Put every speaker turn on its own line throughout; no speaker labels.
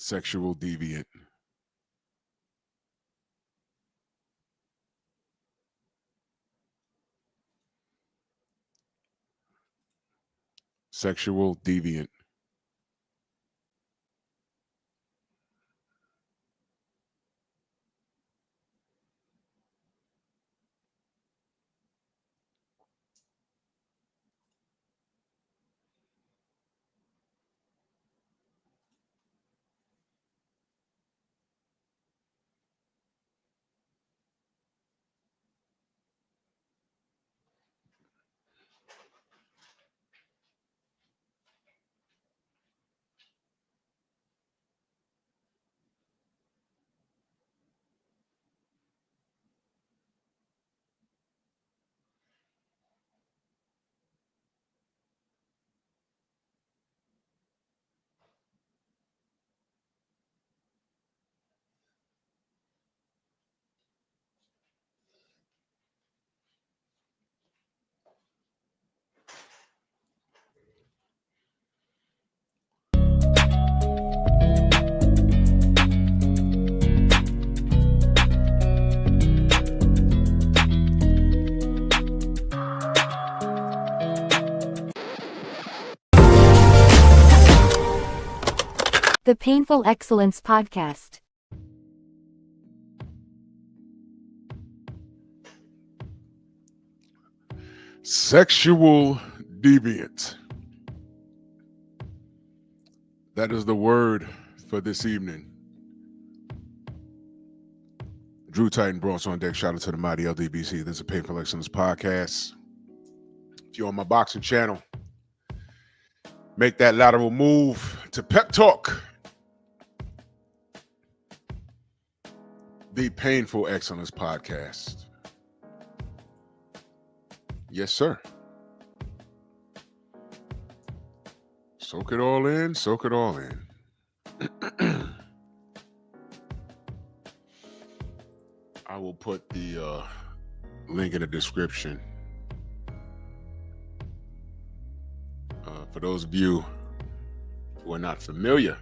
Sexual deviant. Sexual deviant.
The Painful Excellence Podcast.
Sexual deviant. That is the word for this evening. Drew Titan Bronx on deck. Shout out to the mighty LDBC. This is a Painful Excellence Podcast. If you're on my boxing channel, make that lateral move to Pep Talk. The Painful Excellence Podcast. Yes, sir. Soak it all in. Soak it all in. I will put the link in the description. For those of you who are not familiar,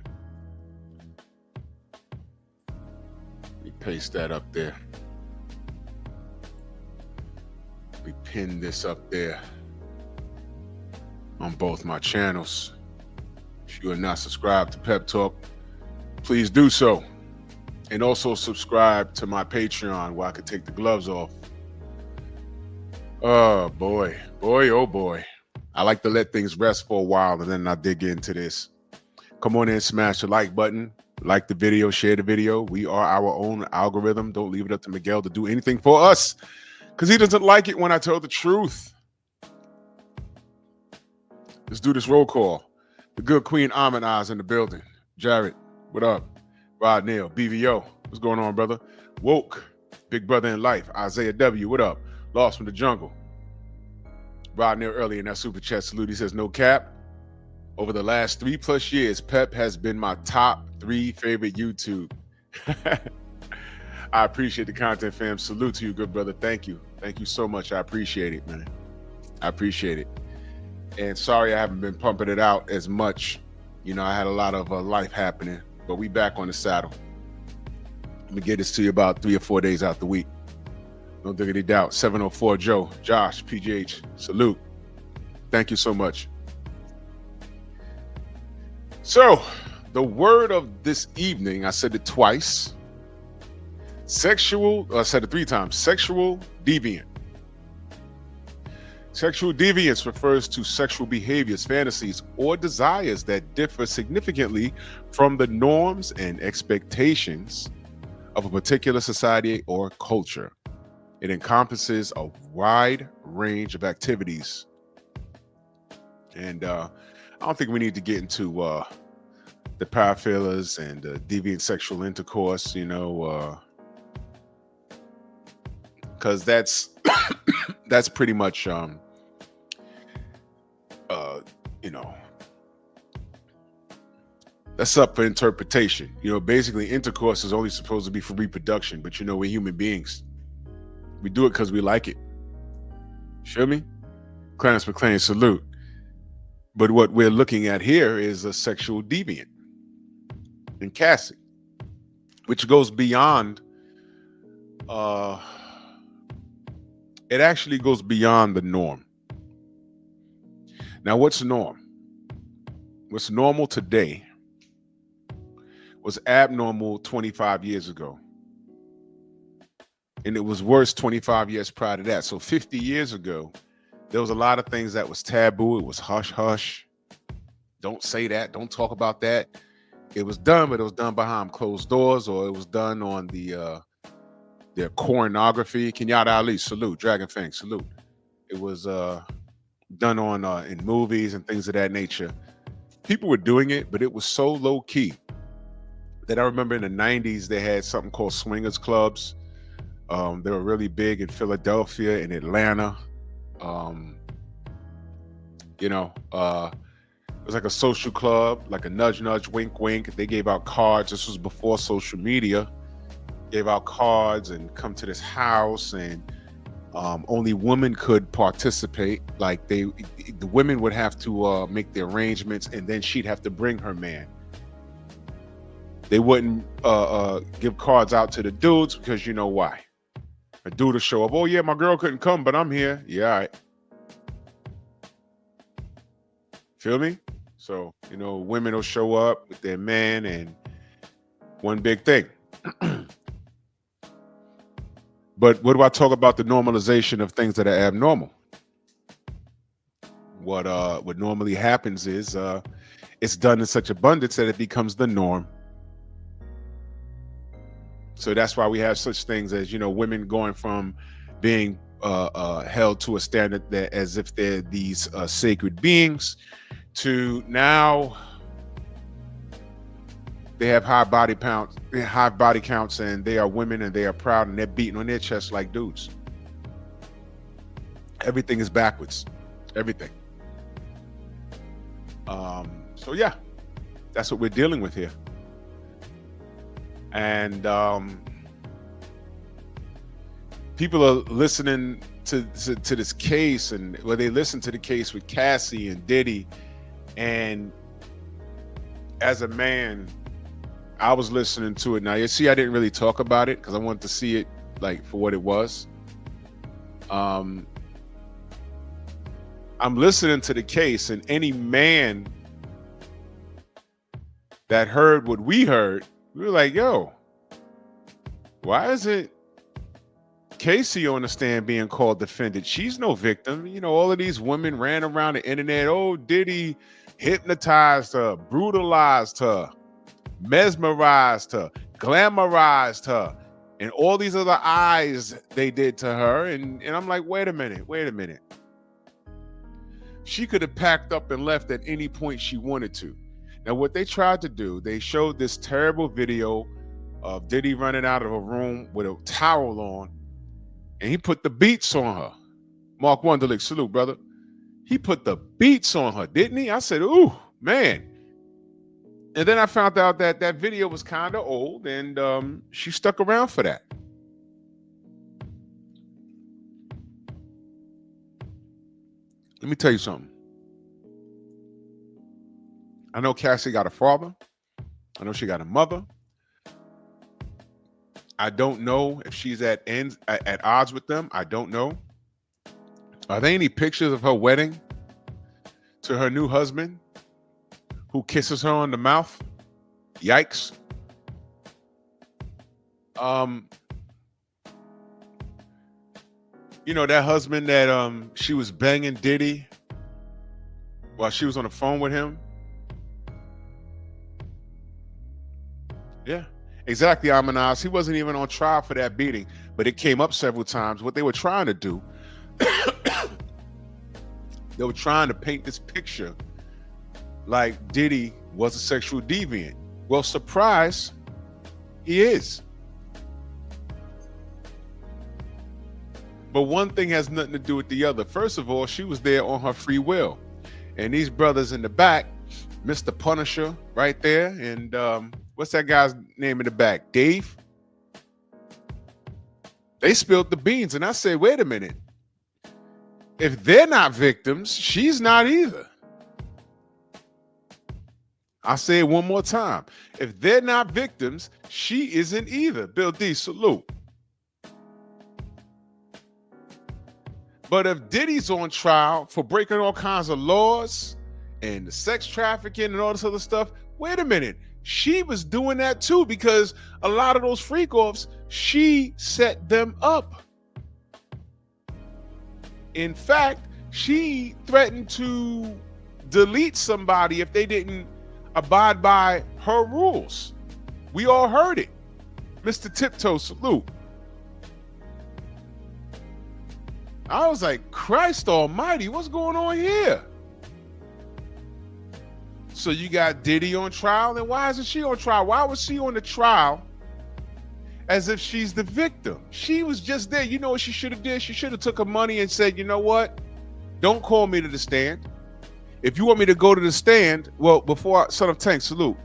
we paste that up there. We pin this up there on both my channels. If you are not subscribed to Pep Talk, please do so. And also subscribe to my Patreon where I can take the gloves off. Oh boy, oh boy. I like to let things rest for a while and then I dig into this. Come on in, smash the like button, like the video, share the video. We are our own algorithm. Don't leave it up to Miguel to do anything for us because he doesn't like it when I tell the truth. Let's do this roll call. The good Queen Almond Eyes in the building. Jared, what up? Rod Neal, BVO, what's going on, brother? Woke, Big Brother in Life. Isaiah W, what up? Lost from the Jungle. Rod Neal early in that super chat salute. He says, no cap. Over the last 3+ years, Pep has been my top 3 favorite YouTube. I appreciate the content, fam. Salute to you, good brother. Thank you. Thank you so much. I appreciate it, man. I appreciate it. And sorry I haven't been pumping it out as much. You know, I had a lot of life happening, but we back on the saddle. Let me get this to you about 3 or 4 days out the week. No diggity doubt. 704 Joe, Josh, PGH, salute. Thank you so much. So, the word of this evening, I said it twice. I said it 3 times. Sexual deviant. Sexual deviance refers to sexual behaviors, fantasies, or desires that differ significantly from the norms and expectations of a particular society or culture. It encompasses a wide range of activities. And I don't think we need to get into the paraphilias and deviant sexual intercourse, because that's that's pretty much you know that's up for interpretation. Basically intercourse is only supposed to be for reproduction, but we're human beings. We do it because we like it. Feel me? Clarence McLean, salute. But what we're looking at here is a sexual deviant in Cassie, which goes beyond it actually goes beyond the norm. Now, what's norm? What's normal today was abnormal 25 years ago. And it was worse 25 years prior to that. So 50 years ago, there was a lot of things that was taboo. It was hush, hush. Don't say that. Don't talk about that. It was done, but it was done behind closed doors, or it was done on the choreography. Kenyatta Ali, salute. Dragon Fang, salute. It was done on in movies and things of that nature. People were doing it, but it was so low key that I remember in the 90s they had something called swingers clubs. They were really big in Philadelphia and Atlanta. It was like a social club, like a nudge, nudge, wink, wink. They gave out cards. This was before social media. Gave out cards and come to this house, and only women could participate. Like the women would have to make the arrangements, and then she'd have to bring her man. They wouldn't give cards out to the dudes because you know why. A dude will show up. Oh yeah, my girl couldn't come, but I'm here. Yeah, all right. Feel me? So, women will show up with their man and one big thing. But what do I talk about the normalization of things that are abnormal? What normally happens is it's done in such abundance that it becomes the norm. So that's why we have such things as, women going from being held to a standard that as if they're these sacred beings to now they have high body counts, and they are women and they are proud and they're beating on their chests like dudes. Everything is backwards. Everything. So yeah, that's what we're dealing with here. And people are listening to this case, and they listen to the case with Cassie and Diddy. And as a man, I was listening to it. Now, you see, I didn't really talk about it because I wanted to see it like for what it was. I'm listening to the case, and any man that heard what we heard, we were like, yo, why isn't Cassie on the stand being called defendant? She's no victim. All of these women ran around the internet. Oh, Diddy hypnotized her, brutalized her, mesmerized her, glamorized her, and all these other eyes they did to her. And I'm like, wait a minute. She could have packed up and left at any point she wanted to. Now, what they tried to do, they showed this terrible video of Diddy running out of a room with a towel on, and he put the beats on her. Mark Wunderlich, salute, brother. He put the beats on her, didn't he? I said, ooh, man. And then I found out that that video was kind of old, and she stuck around for that. Let me tell you something. I know Cassie got a father. I know she got a mother. I don't know if she's at odds with them. I don't know. Are there any pictures of her wedding to her new husband who kisses her on the mouth? Yikes. That husband that she was banging Diddy while she was on the phone with him. Yeah. Exactly, Amanaz. He wasn't even on trial for that beating, but it came up several times. What they were trying to do, they were trying to paint this picture like Diddy was a sexual deviant. Well, surprise, he is. But one thing has nothing to do with the other. First of all, she was there on her free will. And these brothers in the back, Mr. Punisher right there, and what's that guy's name in the back? Dave? They spilled the beans, and I said, wait a minute. If they're not victims, she's not either. I'll say it one more time. If they're not victims, she isn't either. Bill D, salute. But if Diddy's on trial for breaking all kinds of laws and the sex trafficking and all this other stuff, wait a minute. She was doing that too, because a lot of those freak-offs, she set them up. In fact, she threatened to delete somebody if they didn't abide by her rules. We all heard it. Mr. Tiptoe, salute. I was like, Christ almighty, what's going on here? So you got Diddy on trial, and why isn't she on trial? Why was she on the trial as if she's the victim? She was just there. You know what she should have did? She should have took her money and said, you know what? Don't call me to the stand. If you want me to go to the stand, well, before Son of Tank, salute.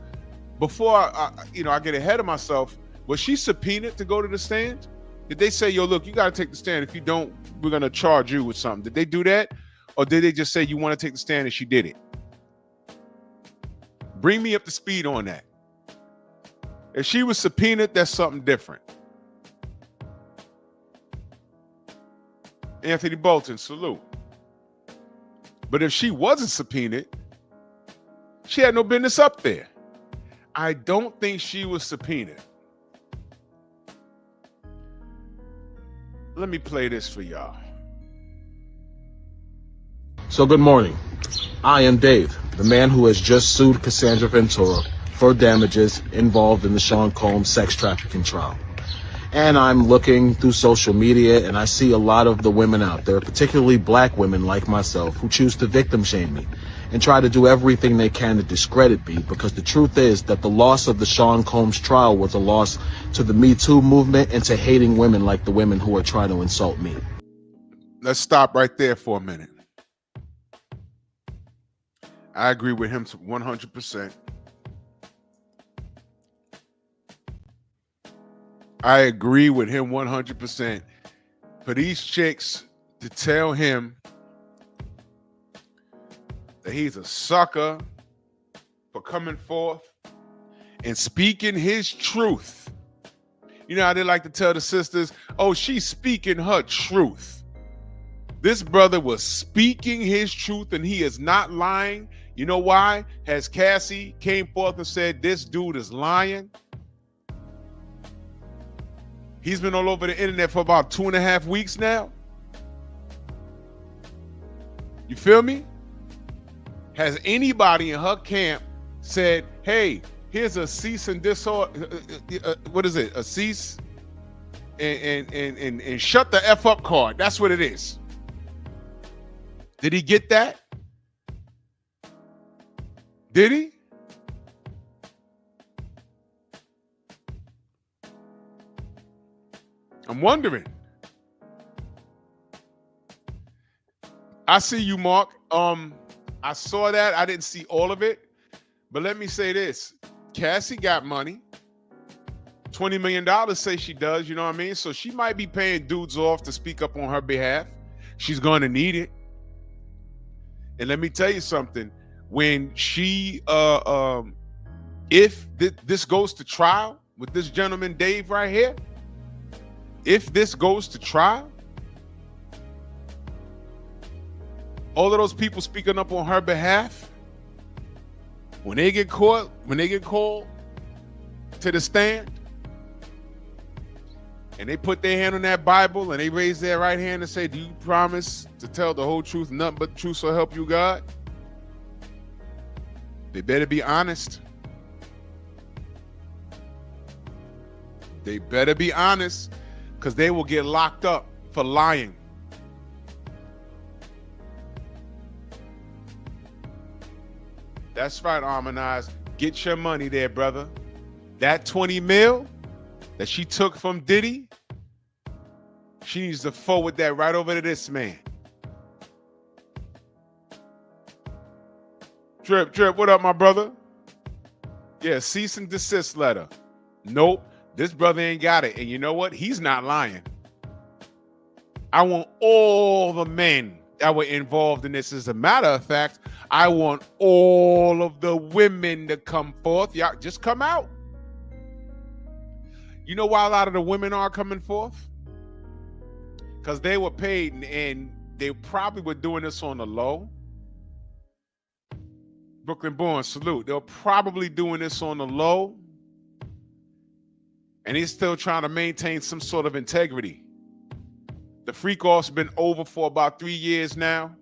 Before I get ahead of myself, was she subpoenaed to go to the stand? Did they say, yo, look, you got to take the stand. If you don't, we're going to charge you with something? Did they do that? Or did they just say you want to take the stand and she did it? Bring me up to speed on that. If she was subpoenaed, that's something different. Anthony Bolton, salute. But if she wasn't subpoenaed, she had no business up there. I don't think she was subpoenaed. Let me play this for y'all.
So good morning. I am Dave, the man who has just sued Cassandra Ventura for damages involved in the Sean Combs sex trafficking trial. And I'm looking through social media and I see a lot of the women out there, particularly black women like myself, who choose to victim shame me and try to do everything they can to discredit me, because the truth is that the loss of the Sean Combs trial was a loss to the Me Too movement and to hating women like the women who are trying to insult me.
Let's stop right there for a minute. I agree with him 100%. I agree with him 100%. For these chicks to tell him that he's a sucker for coming forth and speaking his truth. You know how they like to tell the sisters, oh, she's speaking her truth. This brother was speaking his truth and he is not lying. You know why? Has Cassie came forth and said, this dude is lying? He's been all over the internet for about 2.5 weeks now. You feel me? Has anybody in her camp said, hey, here's a cease and disorder, what is it? A cease and shut the F up card. That's what it is. Did he get that? Did he? I'm wondering. I see you, Mark. I saw that. I didn't see all of it. But let me say this. Cassie got money. $20 million say she does, you know what I mean? So she might be paying dudes off to speak up on her behalf. She's going to need it. And let me tell you something. When she, if this goes to trial with this gentleman, Dave, right here, if this goes to trial, all of those people speaking up on her behalf, when they get caught, when they get called to the stand, and they put their hand on that Bible and they raise their right hand and say, do you promise to tell the whole truth, nothing but the truth, so help you God? They better be honest. They better be honest, because they will get locked up for lying. That's right, Harmonize. Get your money there, brother. That 20 mil that she took from Diddy, she needs to forward that right over to this man. Drip, what up, my brother? Yeah, cease and desist letter. Nope, this brother ain't got it. And you know what? He's not lying. I want all the men that were involved in this. As a matter of fact, I want all of the women to come forth. Y'all just come out. You know why a lot of the women are coming forth? Because they were paid, and they probably were doing this on the low. Brooklyn born, salute. They're probably doing this on the low, and he's still trying to maintain some sort of integrity. The freak off's been over for about 3 years now.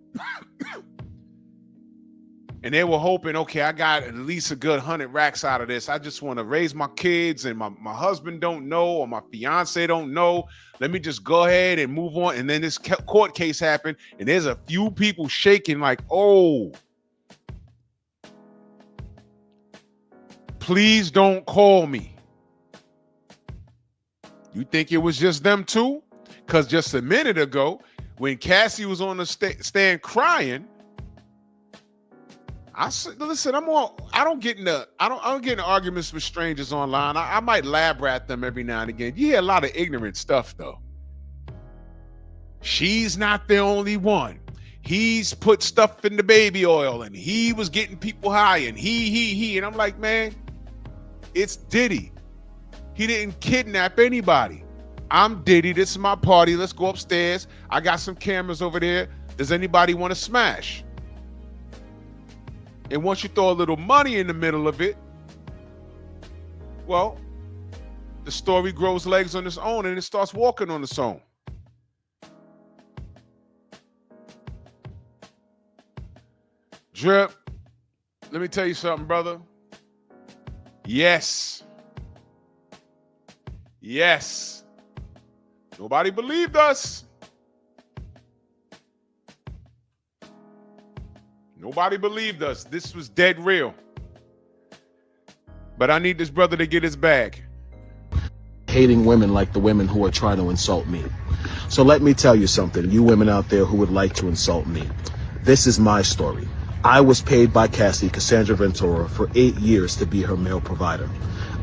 And they were hoping, okay, I got at least a good 100 racks out of this. I just want to raise my kids, and my husband don't know, or my fiance don't know. Let me just go ahead and move on. And then this court case happened, and there's a few people shaking like, oh, please don't call me. You think it was just them two? Because just a minute ago, when Cassie was on the stand crying, I said, listen, I don't get into arguments with strangers online. I might lab rat them every now and again. You hear a lot of ignorant stuff though. She's not the only one. He's put stuff in the baby oil, and he was getting people high, and he. And I'm like, man, it's Diddy. He didn't kidnap anybody. I'm Diddy. This is my party. Let's go upstairs. I got some cameras over there. Does anybody want to smash? And once you throw a little money in the middle of it, well, the story grows legs on its own, and it starts walking on its own. Drip, let me tell you something, brother. Yes. Nobody believed us. Nobody believed us. This was dead real. But I need this brother to get his bag.
Hating women like the women who are trying to insult me. So let me tell you something, you women out there who would like to insult me. This is my story. I was paid by Cassie, Cassandra Ventura, for 8 years to be her male provider.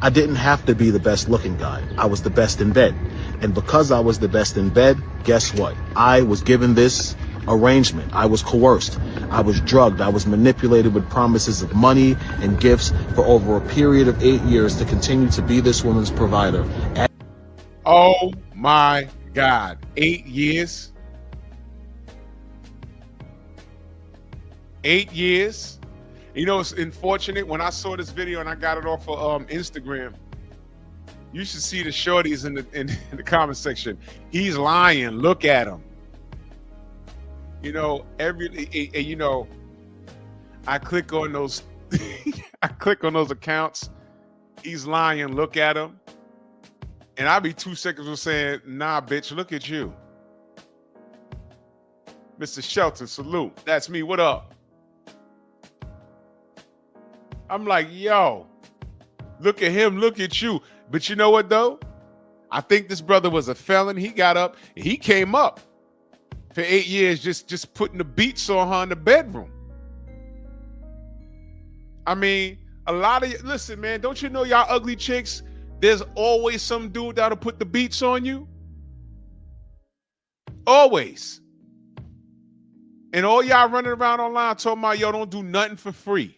I didn't have to be the best looking guy. I was the best in bed. And because I was the best in bed, guess what? I was given this arrangement. I was coerced. I was drugged. I was manipulated with promises of money and gifts for over a period of 8 years to continue to be this woman's provider.
Oh my God. 8 years? 8 years? You know, it's unfortunate. When I saw this video and I got it off of Instagram, you should see the shorties in the comment section. He's lying. Look at him. You know, I click on those accounts. He's lying. Look at him. And I'll be 2 seconds of saying, nah, bitch, look at you. Mr. Shelton, salute. That's me. What up? I'm like, yo, look at him. Look at you. But you know what, though? I think this brother was a felon. He got up. He came up for 8 years just putting the beats on her in the bedroom. I mean, a lot of, listen, man, don't you know y'all ugly chicks, there's always some dude that'll put the beats on you? Always. And all y'all running around online talking about, yo, don't do nothing for free.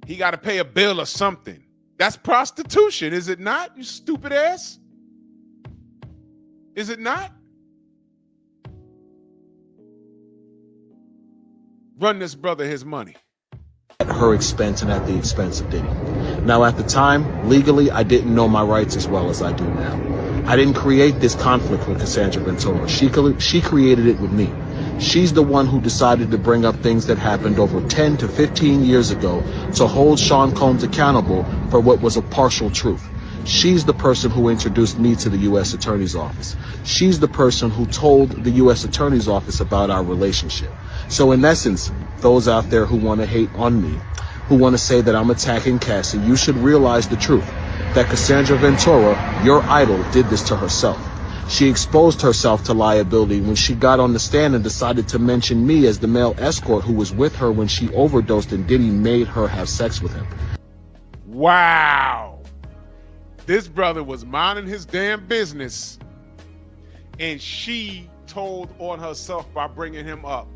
He got to pay a bill or something. That's prostitution, is it not, you stupid ass? Is it not? Run this brother his money.
At her expense and at the expense of Diddy. Now, at the time, legally, I didn't know my rights as well as I do now. I didn't create this conflict with Cassandra Ventura. She created it with me. She's the one who decided to bring up things that happened over 10 to 15 years ago to hold Sean Combs accountable for what was a partial truth. She's the person who introduced me to the U.S. Attorney's Office. She's the person who told the U.S. Attorney's Office about our relationship. So in essence, those out there who want to hate on me, who want to say that I'm attacking Cassie, you should realize the truth, that Cassandra Ventura, your idol, did this to herself. She exposed herself to liability when she got on the stand and decided to mention me as the male escort who was with her when she overdosed and Diddy made her have sex with him.
Wow. This brother was minding his damn business, and she told on herself by bringing him up.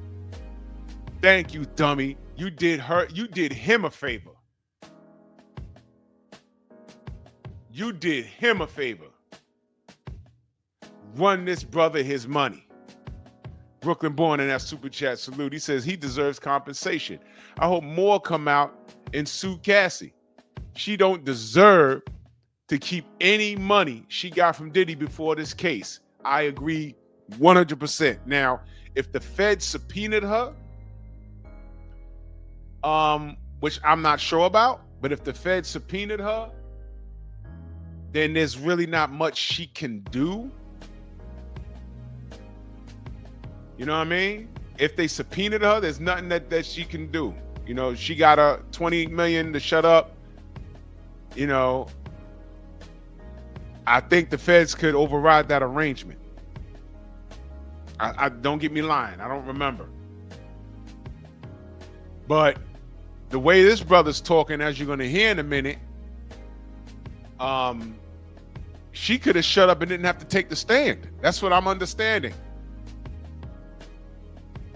Thank you, dummy. You did him a favor. You did him a favor. Run this brother his money. Brooklyn Born in that super chat salute. He says he deserves compensation. I hope more come out and sue Cassie. She don't deserve to keep any money she got from Diddy before this case. I agree 100%. Now, if the Fed subpoenaed her, which I'm not sure about, but if the Fed subpoenaed her, then there's really not much she can do. You know what I mean? If they subpoenaed her, there's nothing that she can do. You know, she got a $20 million to shut up. You know, I think the feds could override that arrangement. I don't get me lying. I don't remember. But the way this brother's talking, as you're going to hear in a minute, she could have shut up and didn't have to take the stand. That's what I'm understanding.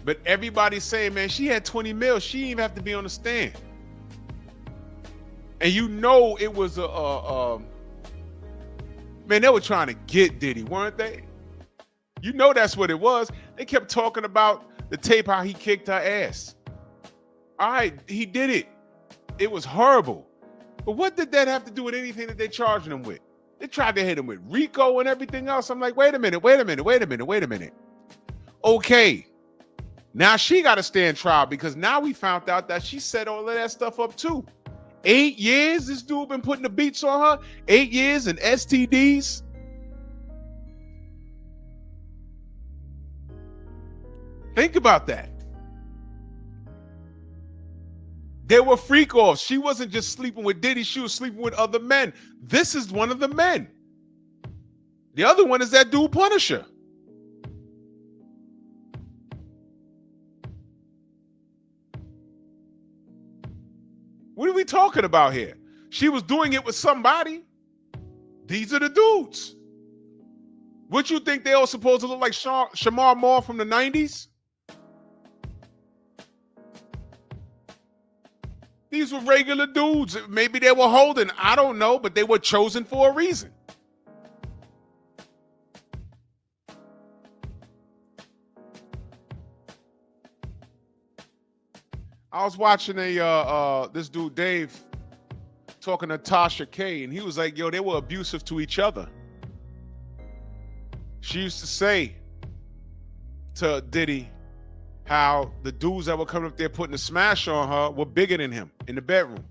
But everybody's saying, man, she had 20 mil. She didn't even have to be on the stand. And you know it was man, they were trying to get Diddy, weren't they? You know that's what it was. They kept talking about the tape, how he kicked her ass. All right, he did it. It was horrible. But what did that have to do with anything that they charged him with? They tried to hit him with RICO and everything else. I'm like, wait a minute. Okay. Now she got to stand trial because now we found out that she set all of that stuff up too. 8 years this dude been putting the beats on her. 8 years and STDs. Think about that. They were freak offs. She wasn't just sleeping with Diddy. She was sleeping with other men. This is one of the men. The other one is that dude Punisher. What are we talking about here? She was doing it with somebody. These are the dudes. What you think they all supposed to look like Shamar Moore from the 90s? These were regular dudes. Maybe they were holding. I don't know, but they were chosen for a reason. I was watching this dude Dave talking to Tasha K, and he was like, yo, they were abusive to each other. She used to say to Diddy how the dudes that were coming up there putting a smash on her were bigger than him in the bedroom.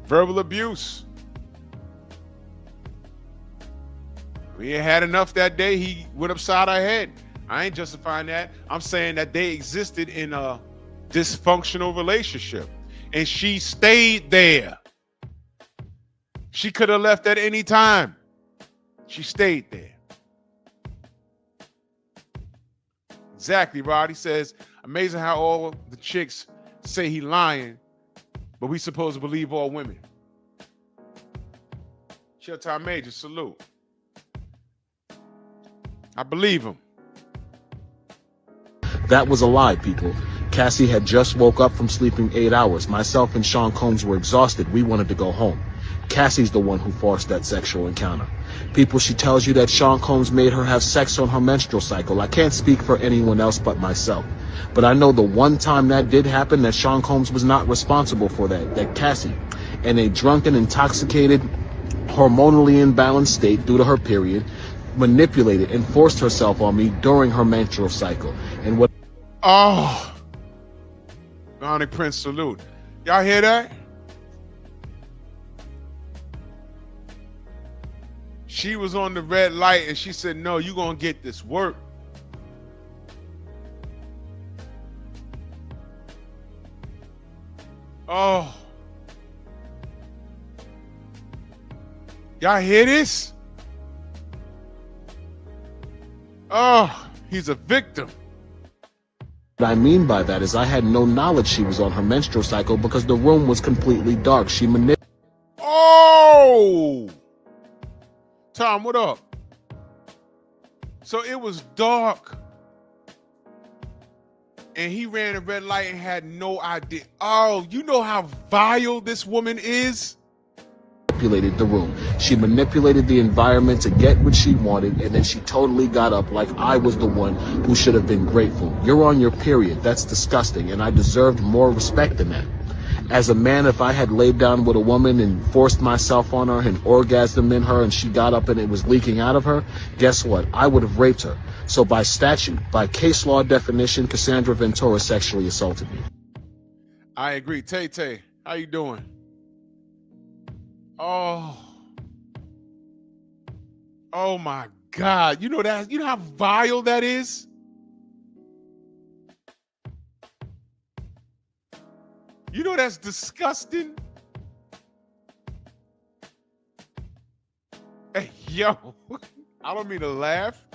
Verbal abuse. We ain't had enough that day. He went upside her head. I ain't justifying that. I'm saying that they existed in a dysfunctional relationship. And she stayed there. She could have left at any time. She stayed there. Exactly, Rod. He says, amazing how all the chicks say he lying, but we supposed to believe all women. Showtime Major, salute. I believe him.
That was a lie, people. Cassie had just woke up from sleeping 8 hours. Myself and Sean Combs were exhausted. We wanted to go home. Cassie's the one who forced that sexual encounter. People, she tells you that Sean Combs made her have sex on her menstrual cycle. I can't speak for anyone else but myself. But I know the one time that did happen, that Sean Combs was not responsible for that. That Cassie, in a drunken, intoxicated hormonally imbalanced state due to her period, manipulated and forced herself on me during her menstrual cycle. And what
Oh, Bounty Prince salute. Y'all hear that? She was on the red light and she said, no, you're going to get this work. Oh. Y'all hear this? Oh, he's a victim.
I mean by that is I had no knowledge she was on her menstrual cycle because the room was completely dark. She manipulated.
Oh! Tom, what up? So it was dark. And he ran a red light and had no idea. Oh, you know how vile this woman is?
Manipulated the room. She manipulated the environment to get what she wanted, and then she totally got up like I was the one who should have been grateful. You're on your period. That's disgusting, and I deserved more respect than that. As a man, if I had laid down with a woman and forced myself on her and orgasmed in her and she got up and it was leaking out of her, guess what? I would have raped her. So by statute, by case law definition, Cassandra Ventura sexually assaulted me.
I agree. Tay Tay, how you doing? Oh. Oh my God. You know that, you know how vile that is? You know that's disgusting? Hey, yo, I don't mean to laugh.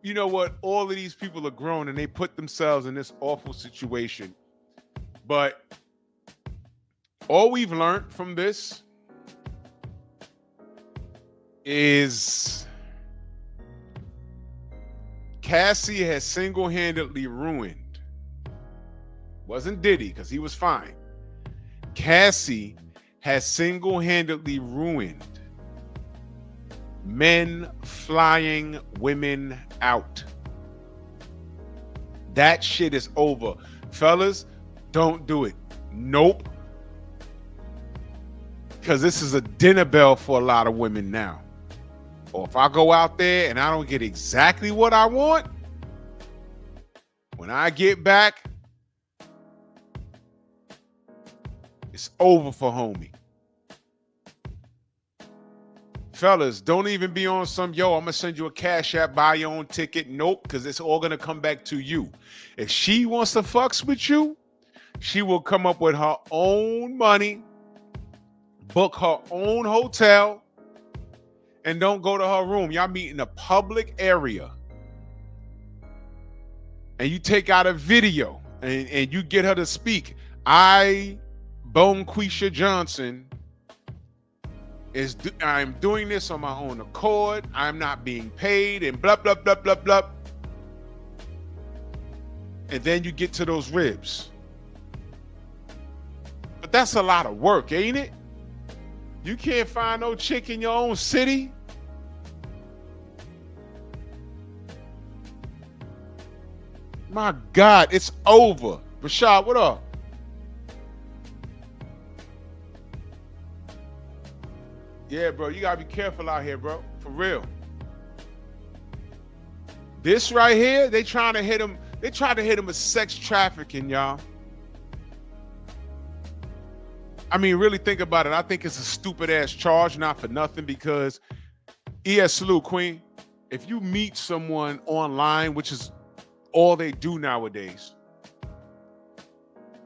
You know what? All of these people are grown and they put themselves in this awful situation. But all we've learned from this is Cassie has single-handedly ruined. Wasn't Diddy, because he was fine. Cassie has single-handedly ruined men flying women out. That shit is over. Fellas, don't do it. Nope. Because this is a dinner bell for a lot of women now. Or if I go out there and I don't get exactly what I want, when I get back, it's over for homie. Fellas, don't even be on some, yo, I'm going to send you a cash app, buy your own ticket. Nope, because it's all going to come back to you. If she wants to fucks with you, she will come up with her own money, book her own hotel, and don't go to her room. Y'all meet in a public area. And you take out a video and you get her to speak. Bonquisha Johnson, I'm doing this on my own accord. I'm not being paid and blah, blah, blah, blah, blah. And then you get to those ribs. But that's a lot of work, ain't it? You can't find no chick in your own city. My God, it's over. Rashad, what up? Yeah, bro, you gotta be careful out here, bro. For real. This right here, they trying to hit him. They tried to hit him with sex trafficking, y'all. I mean, really think about it. I think it's a stupid ass charge, not for nothing, because salute, Queen. If you meet someone online, which is all they do nowadays,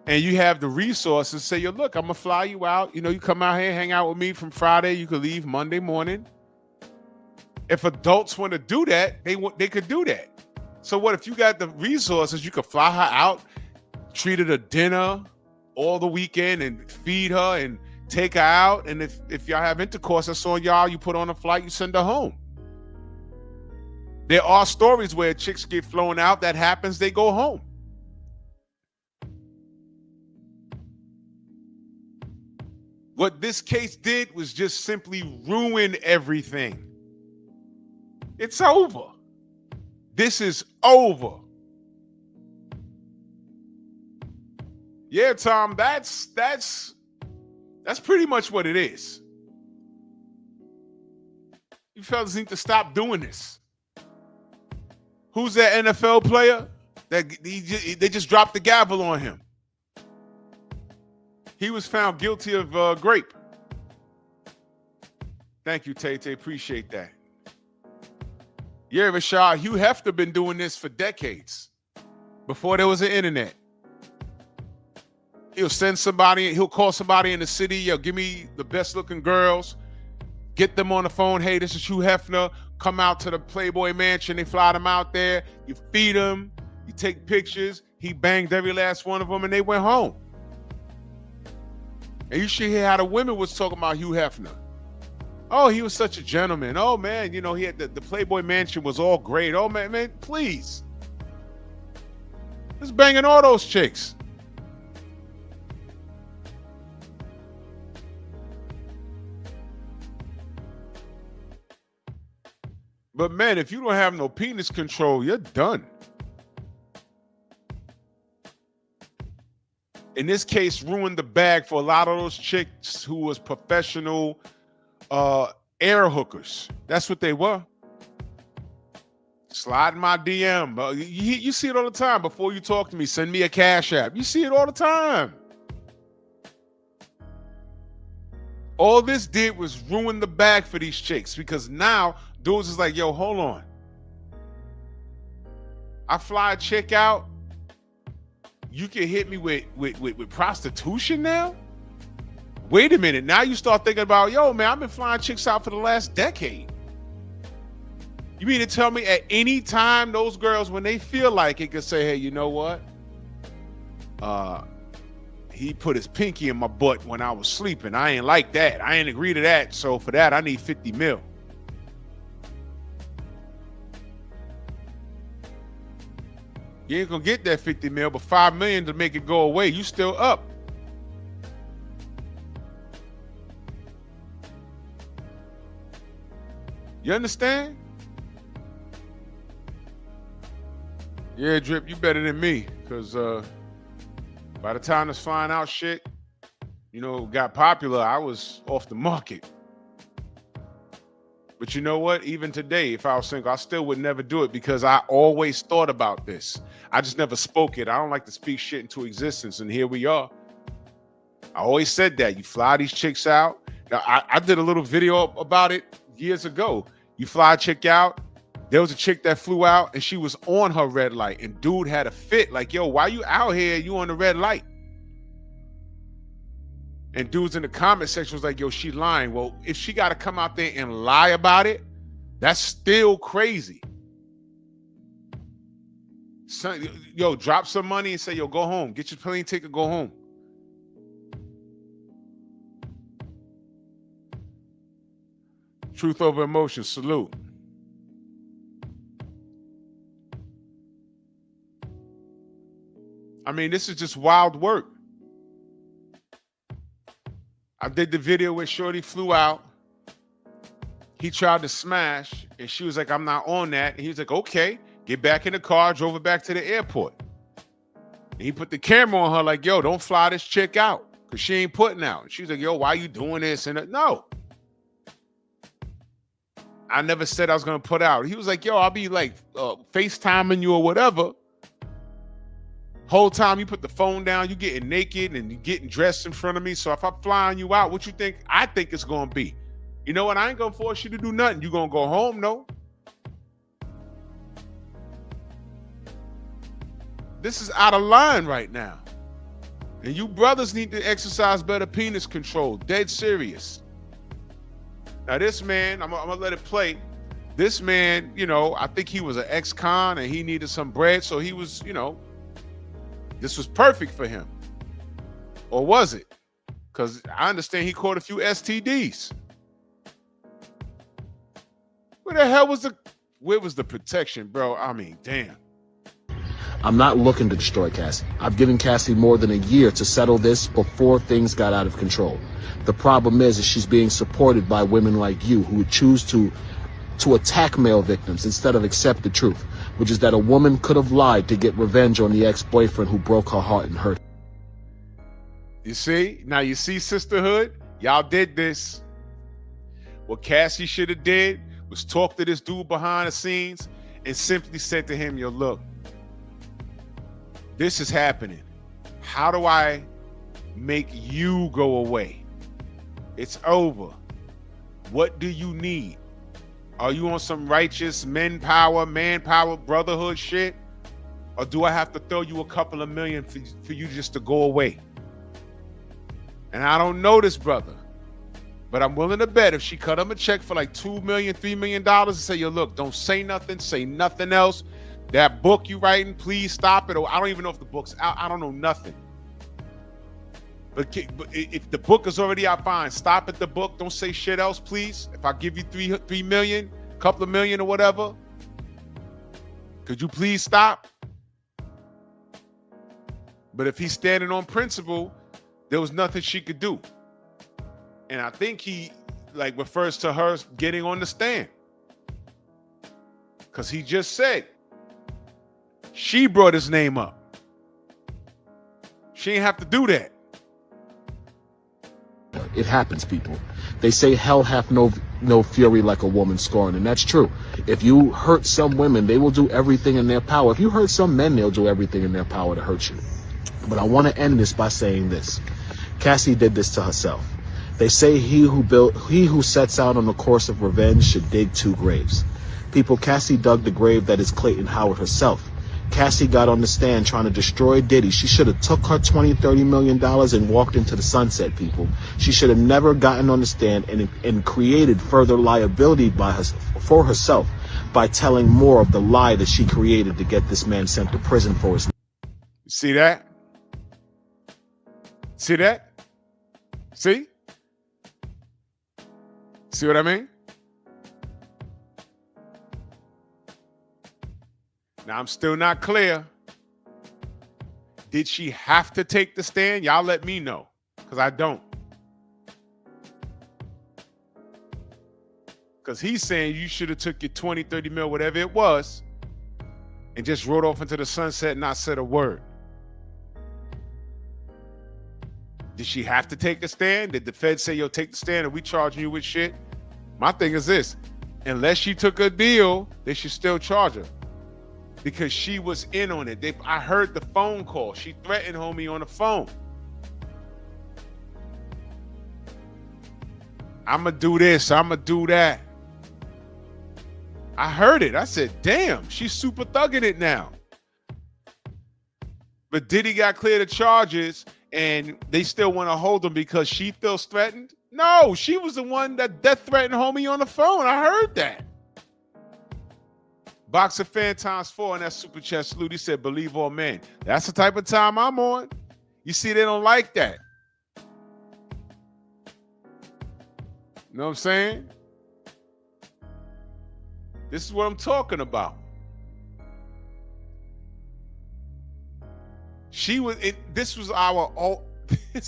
and you have the resources, say, yo, look, I'm gonna fly you out. You know, you come out here, hang out with me from Friday. You could leave Monday morning. If adults want to do that, they could do that. So what if you got the resources? You could fly her out, treat her to dinner all the weekend, and feed her and take her out. And if y'all have intercourse, that's on y'all. You put on a flight, you send her home. There are stories where chicks get flown out. That happens. They go home. What this case did was just simply ruin everything. It's over. This is over. Yeah, Tom, that's pretty much what it is. You fellas need to stop doing this. Who's that NFL player that they just dropped the gavel on him? He was found guilty of grape. Thank you, Tay. Appreciate that. Yeah, Rashad, Hugh Hefner been doing this for decades. Before there was an internet. He'll call somebody in the city, yo, give me the best looking girls, get them on the phone. Hey, this is Hugh Hefner. Come out to the Playboy Mansion. They fly them out there. You feed them. You take pictures. He banged every last one of them and they went home. And you should hear how the women was talking about Hugh Hefner. Oh, he was such a gentleman. Oh, man, you know, he had the Playboy Mansion was all great. Oh, man, please. Just banging all those chicks. But, man, if you don't have no penis control, you're done. In this case, ruined the bag for a lot of those chicks who was professional air hookers. That's what they were. Slide in my DM. You see it all the time. Before you talk to me, send me a Cash App. You see it all the time. All this did was ruin the bag for these chicks because now dudes is like, yo, hold on. I fly a chick out. You can hit me with prostitution now? Wait a minute. Now you start thinking about, yo, man, I've been flying chicks out for the last decade. You mean to tell me at any time those girls, when they feel like it, can say, hey, you know what? He put his pinky in my butt when I was sleeping. I ain't like that. I ain't agree to that. So for that, I need 50 mil. You ain't gonna get that 50 mil, but 5 million to make it go away. You still up. You understand? Yeah, Drip, you better than me. Because by the time this flying out shit, you know, got popular, I was off the market. But you know what? Even today, if I was single, I still would never do it because I always thought about this. I just never spoke it. I don't like to speak shit into existence. And here we are. I always said that. You fly these chicks out. Now, I did a little video about it years ago. You fly a chick out. There was a chick that flew out and she was on her red light. And dude had a fit like, yo, why you out here? You on the red light. And dudes in the comment section was like, yo, she lying. Well, if she got to come out there and lie about it, that's still crazy. Yo, drop some money and say, yo, go home. Get your plane ticket, go home. Truth over emotion. Salute. I mean, this is just wild work. I did the video where Shorty flew out. He tried to smash, and she was like, I'm not on that. And he was like, okay, get back in the car, drove her back to the airport. And he put the camera on her like, yo, don't fly this chick out because she ain't putting out. And she was like, yo, why you doing this? And no. I never said I was going to put out. He was like, yo, I'll be like FaceTiming you or whatever. Whole time you put the phone down, you getting naked and you getting dressed in front of me. So if I'm flying you out, what you think I think it's gonna be? You know what? I ain't gonna force you to do nothing. You gonna go home, no? This is out of line right now. And you brothers need to exercise better penis control. Dead serious. Now this man, I'm gonna let it play. This man, you know, I think he was an ex-con and he needed some bread. So he was, you know, this was perfect for him. Or was it? Because I understand he caught a few STDs. Where was the protection, bro? I mean, damn.
I'm not looking to destroy Cassie. I've given Cassie more than a year to settle this before things got out of control. The problem is she's being supported by women like you who would choose to attack male victims instead of accept the truth, which is that a woman could have lied to get revenge on the ex-boyfriend who broke her heart and hurt.
You see? Now you see Sisterhood? Y'all did this. What Cassie should have did was talk to this dude behind the scenes and simply said to him, yo, look, this is happening. How do I make you go away? It's over. What do you need? Are you on some righteous manpower, brotherhood shit? Or do I have to throw you a couple of million for you just to go away? And I don't know this brother, but I'm willing to bet if she cut him a check for like $2 million, $3 million and say, yo, look, don't say nothing else. That book you writing, please stop it. Or I don't even know if the book's out. I don't know nothing. But if the book is already out, fine. Stop at the book. Don't say shit else, please. If I give you $3 million, a couple of million or whatever, could you please stop? But if he's standing on principle, there was nothing she could do. And I think he like refers to her getting on the stand. Because he just said she brought his name up. She ain't have to do that.
It happens, people. They say hell hath no fury like a woman scorned, and that's true. If you hurt some women, they will do everything in their power. If you hurt some men, they'll do everything in their power to hurt you. But I want to end this by saying this. Cassie did this to herself. They say he who sets out on the course of revenge should dig 2 graves. People, Cassie dug the grave that is Clayton Howard herself. Cassie got on the stand trying to destroy Diddy. She should have took her $20-30 million and walked into the sunset, people. She should have never gotten on the stand and created further liability for herself by telling more of the lie that she created to get this man sent to prison for his.
See that? See that? See? See what I mean? Now, I'm still not clear. Did she have to take the stand? Y'all let me know, because I don't. Because he's saying you should have took your 20, 30 mil, whatever it was, and just rode off into the sunset and not said a word. Did she have to take a stand? Did the Fed say, yo, take the stand and we charging you with shit? My thing is this. Unless she took a deal, they should still charge her. Because she was in on it. I heard the phone call. She threatened homie on the phone. I'm going to do this. I'm going to do that. I heard it. I said, damn, she's super thugging it now. But Diddy got cleared of charges and they still want to hold him because she feels threatened? No, she was the one that death threatened homie on the phone. I heard that. Boxer fan ×4 in that super chat salute. He said, believe all men. That's the type of time I'm on. You see, they don't like that. You know what I'm saying? This is what I'm talking about. This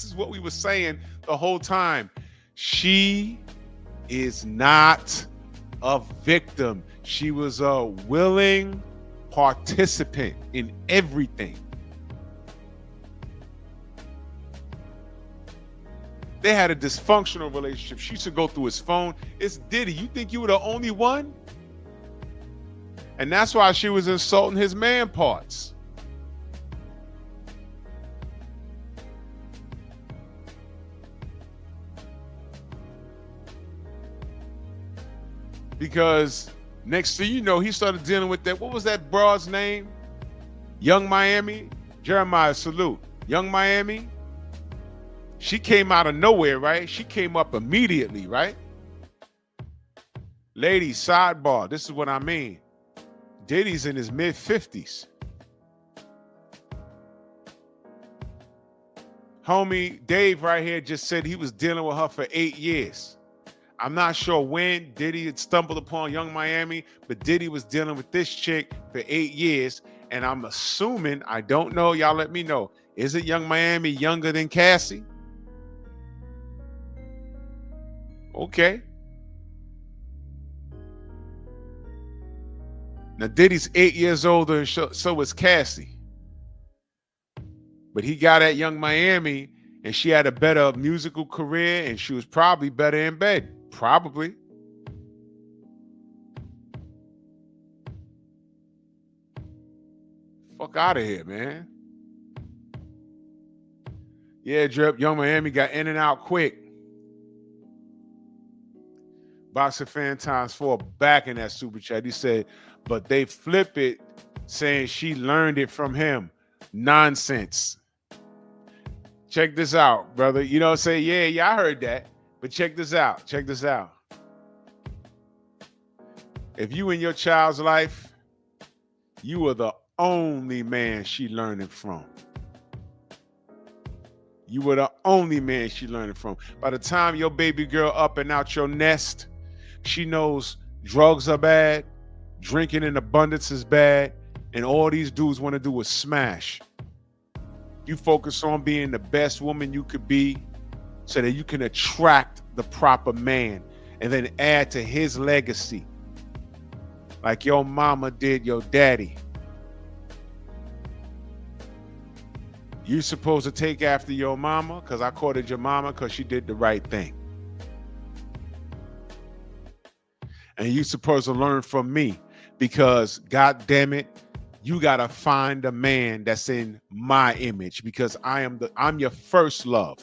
is what we were saying the whole time. She is not a victim. She was a willing participant in everything. They had a dysfunctional relationship. She used to go through his phone. It's Diddy. You think you were the only one? And that's why she was insulting his man parts. Because next thing you know, he started dealing with that. What was that broad's name? Young Miami? Jeremiah, salute. Young Miami? She came out of nowhere, right? She came up immediately, right? Ladies, sidebar. This is what I mean. Diddy's in his mid-50s. Homie Dave right here just said he was dealing with her for 8 years. I'm not sure when Diddy had stumbled upon Young Miami, but Diddy was dealing with this chick for 8 years. And I'm assuming, I don't know, y'all let me know. Is it Young Miami younger than Cassie? Okay. Now Diddy's 8 years older, and so is Cassie. But he got at Young Miami, and she had a better musical career, and she was probably better in bed. Probably. Fuck out of here, man. Yeah, Drip. Young Miami got in and out quick. Boxer fan ×4 back in that super chat. He said, but they flip it saying she learned it from him. Nonsense. Check this out, brother. You know what I'm saying? Yeah, I heard that. But check this out. Check this out. If you in your child's life, you are the only man she learning from. You were the only man she learning from. By the time your baby girl up and out your nest, she knows drugs are bad, drinking in abundance is bad, and all these dudes want to do is smash. You focus on being the best woman you could be so that you can attract the proper man and then add to his legacy. Like your mama did your daddy. You supposed to take after your mama because I courted your mama because she did the right thing. And you supposed to learn from me because, God damn it, you gotta find a man that's in my image because I'm your first love.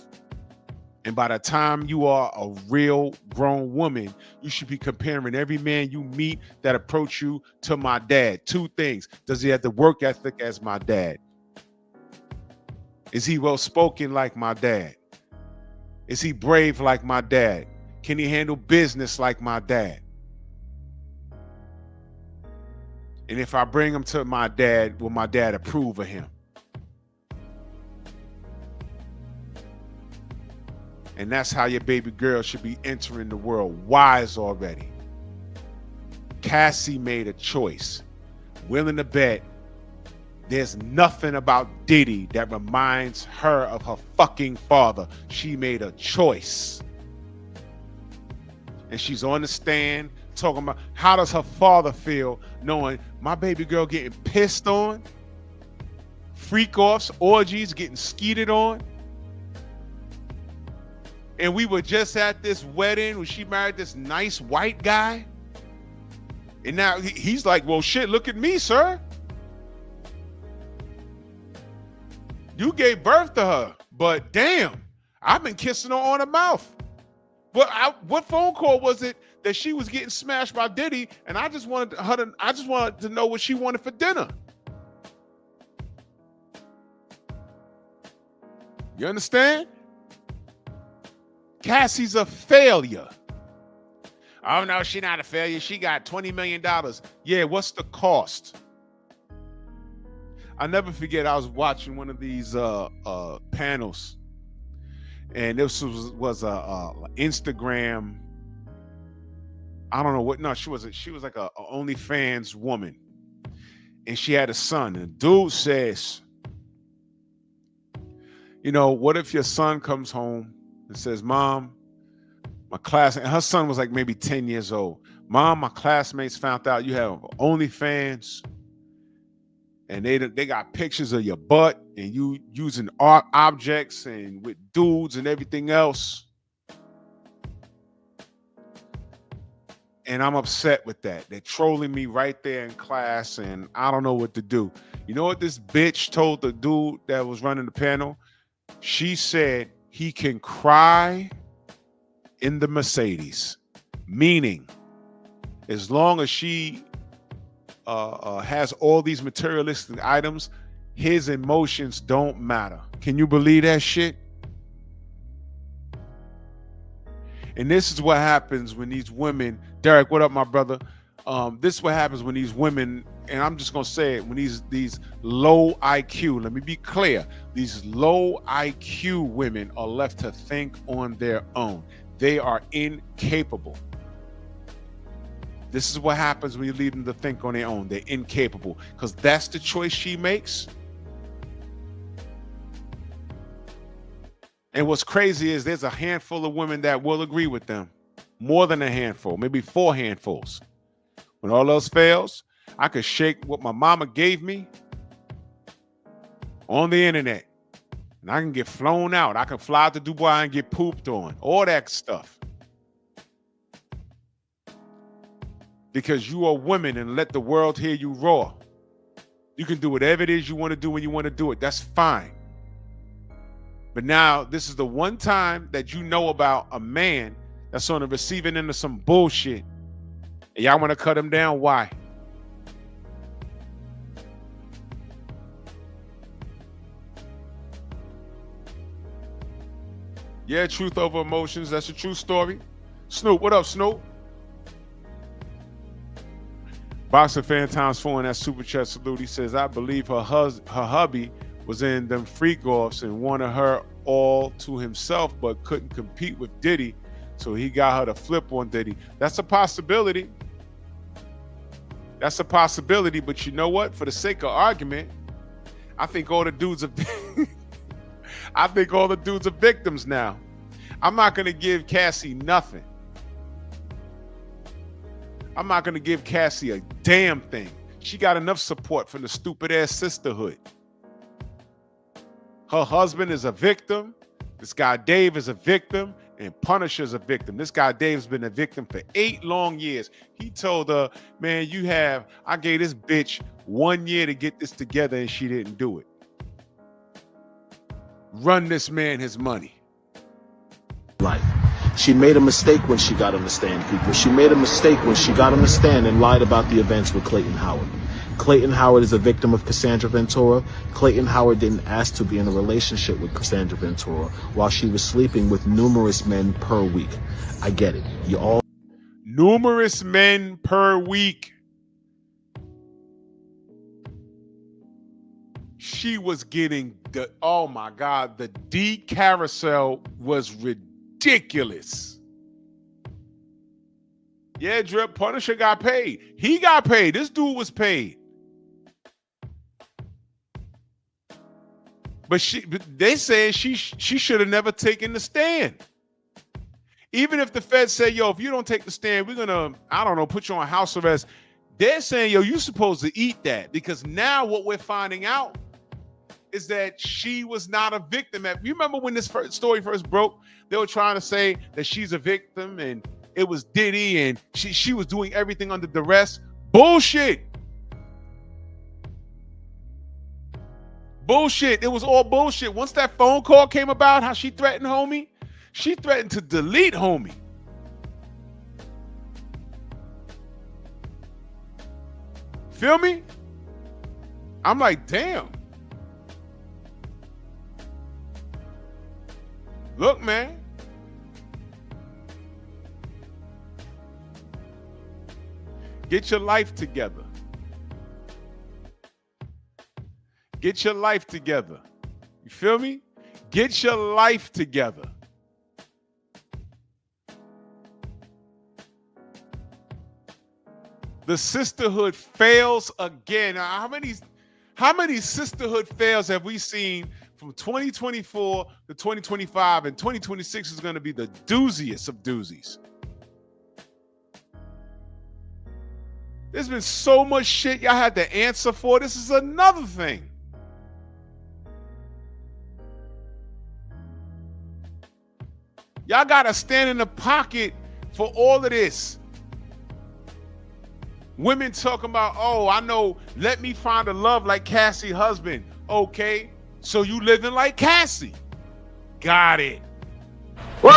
And by the time you are a real grown woman, you should be comparing every man you meet that approach you to my dad. Two things. Does he have the work ethic as my dad? Is he well-spoken like my dad? Is he brave like my dad? Can he handle business like my dad? And if I bring him to my dad, will my dad approve of him? And that's how your baby girl should be entering the world, wise already. Cassie made a choice, willing to bet there's nothing about Diddy that reminds her of her fucking father. She made a choice. And she's on the stand talking about how does her father feel knowing my baby girl getting pissed on, freak-offs, orgies, getting skeeted on. And we were just at this wedding when she married this nice white guy. And now he's like, well, shit, look at me, sir. You gave birth to her, but damn, I've been kissing her on the mouth. What phone call was it that she was getting smashed by Diddy, and I just wanted to know what she wanted for dinner. You understand? Cassie's a failure. Oh no, she's not a failure. She got $20 million. Yeah, what's the cost? I'll never forget, I was watching one of these panels, and this was a Instagram. I don't know what. No, she was like a OnlyFans woman, and she had a son. And the dude says, you know, what if your son comes home and says, Mom, my class, and her son was like maybe 10 years old. Mom, my classmates found out you have OnlyFans. And they got pictures of your butt and you using art objects and with dudes and everything else. And I'm upset with that. They're trolling me right there in class and I don't know what to do. You know what this bitch told the dude that was running the panel? She said he can cry in the Mercedes. Meaning, as long as she has all these materialistic items, his emotions don't matter. Can you believe that shit? And this is what happens when these women, Derek, what up, my brother? This is what happens when these women, and I'm just gonna say it, when these low IQ, let me be clear, these low IQ women are left to think on their own. They are incapable. This is what happens when you leave them to think on their own. They're incapable because that's the choice she makes. And what's crazy is there's a handful of women that will agree with them. More than a handful, maybe 4 handfuls. When all else fails, I could shake what my mama gave me on the internet. And I can get flown out. I can fly to Dubai and get pooped on. All that stuff. Because you are women and let the world hear you roar. You can do whatever it is you want to do when you want to do it. That's fine. But now this is the one time that you know about a man that's on the receiving end of some bullshit. And y'all want to cut him down? Why? Yeah, truth over emotions. That's a true story. Snoop, what up, Snoop? Boxer fan times 4 in that super chat salute. He says, I believe her hubby was in them freak offs and wanted her all to himself, but couldn't compete with Diddy, so he got her to flip on Diddy. That's a possibility. That's a possibility, but you know what? For the sake of argument, I think all the dudes are I think all the dudes are victims now. I'm not gonna give Cassie nothing. I'm not gonna give Cassie a damn thing. She got enough support from the stupid ass Sisterhood. Her husband is a victim. This guy Dave is a victim, and Punisher's a victim. This guy Dave's been a victim for 8 long years. He told her, man, I gave this bitch 1 year to get this together, and she didn't do it. Run this man his money.
Life. She made a mistake when she got on the stand, people. She made a mistake when she got on the stand and lied about the events with Clayton Howard. Clayton Howard is a victim of Cassandra Ventura. Clayton Howard didn't ask to be in a relationship with Cassandra Ventura while she was sleeping with numerous men per week. I get it.
Numerous men per week. She was getting oh my God, the D carousel was ridiculous. Yeah, Drip, Punisher got paid. He got paid. This dude was paid. But they said she should have never taken the stand. Even if the feds say, yo, if you don't take the stand, we're gonna, I don't know, put you on house arrest. They're saying, yo, you're supposed to eat that, because now what we're finding out is that she was not a victim. You remember when this story first broke? They were trying to say that she's a victim and it was Diddy and she was doing everything under duress. Bullshit. Bullshit. It was all bullshit. Once that phone call came about, how she threatened homie, she threatened to delete homie. Feel me? I'm like, damn. Look, man. Get your life together. Get your life together. You feel me? Get your life together. The Sisterhood fails again. Now, how many Sisterhood fails have we seen from 2024 to 2025, and 2026 is going to be the dooziest of doozies? There's been so much shit y'all had to answer for. This is another thing. Y'all got to stand in the pocket for all of this. Women talking about, oh, I know, let me find a love like Cassie husband. Okay, so you living like Cassie. Got it.
Whoa!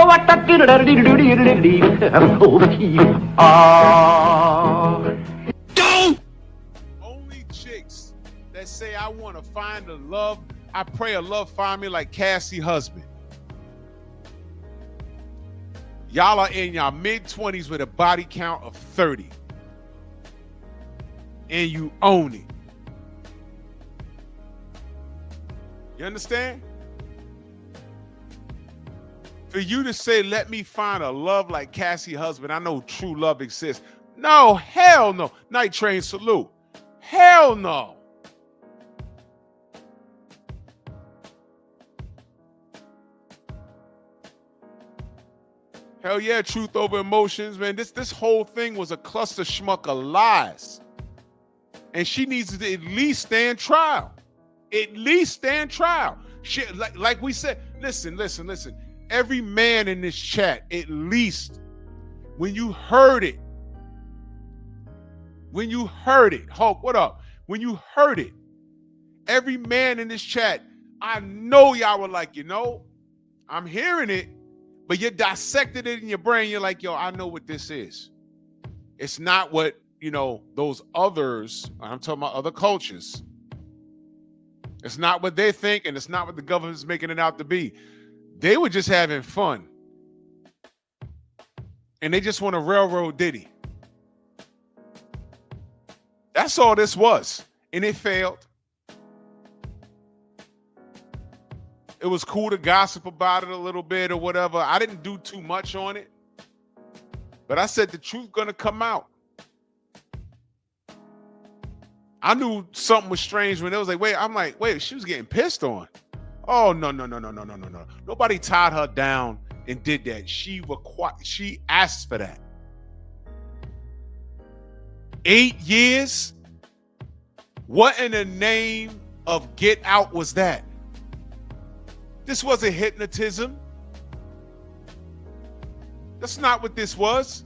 What the
Only chicks that say I want to find a love, I pray a love find me like Cassie husband. Y'all are in your mid-20s with a body count of 30. And you own it. You understand? For you to say, let me find a love like Cassie husband, I know true love exists. No, hell no. Night Train salute. Hell no. Hell yeah, truth over emotions, man. This whole thing was a cluster schmuck of lies. And she needs to at least stand trial. At least stand trial. Shit, like we said, listen. Every man in this chat, at least when you heard it, when you heard it, Hulk, what up? When you heard it, every man in this chat, I know y'all were like, I'm hearing it, but you dissected it in your brain. You're like, yo, I know what this is. It's not what, those others, I'm talking about other cultures. It's not what they think, and it's not what the government's making it out to be. They were just having fun. And they just want to railroad Diddy. That's all this was. And it failed. It was cool to gossip about it a little bit or whatever. I didn't do too much on it. But I said the truth gonna come out. I knew something was strange when it was like, wait, she was getting pissed on. Oh, no. Nobody tied her down and did that. She asked for that. 8 years? What in the name of get out was that? This wasn't hypnotism. That's not what this was.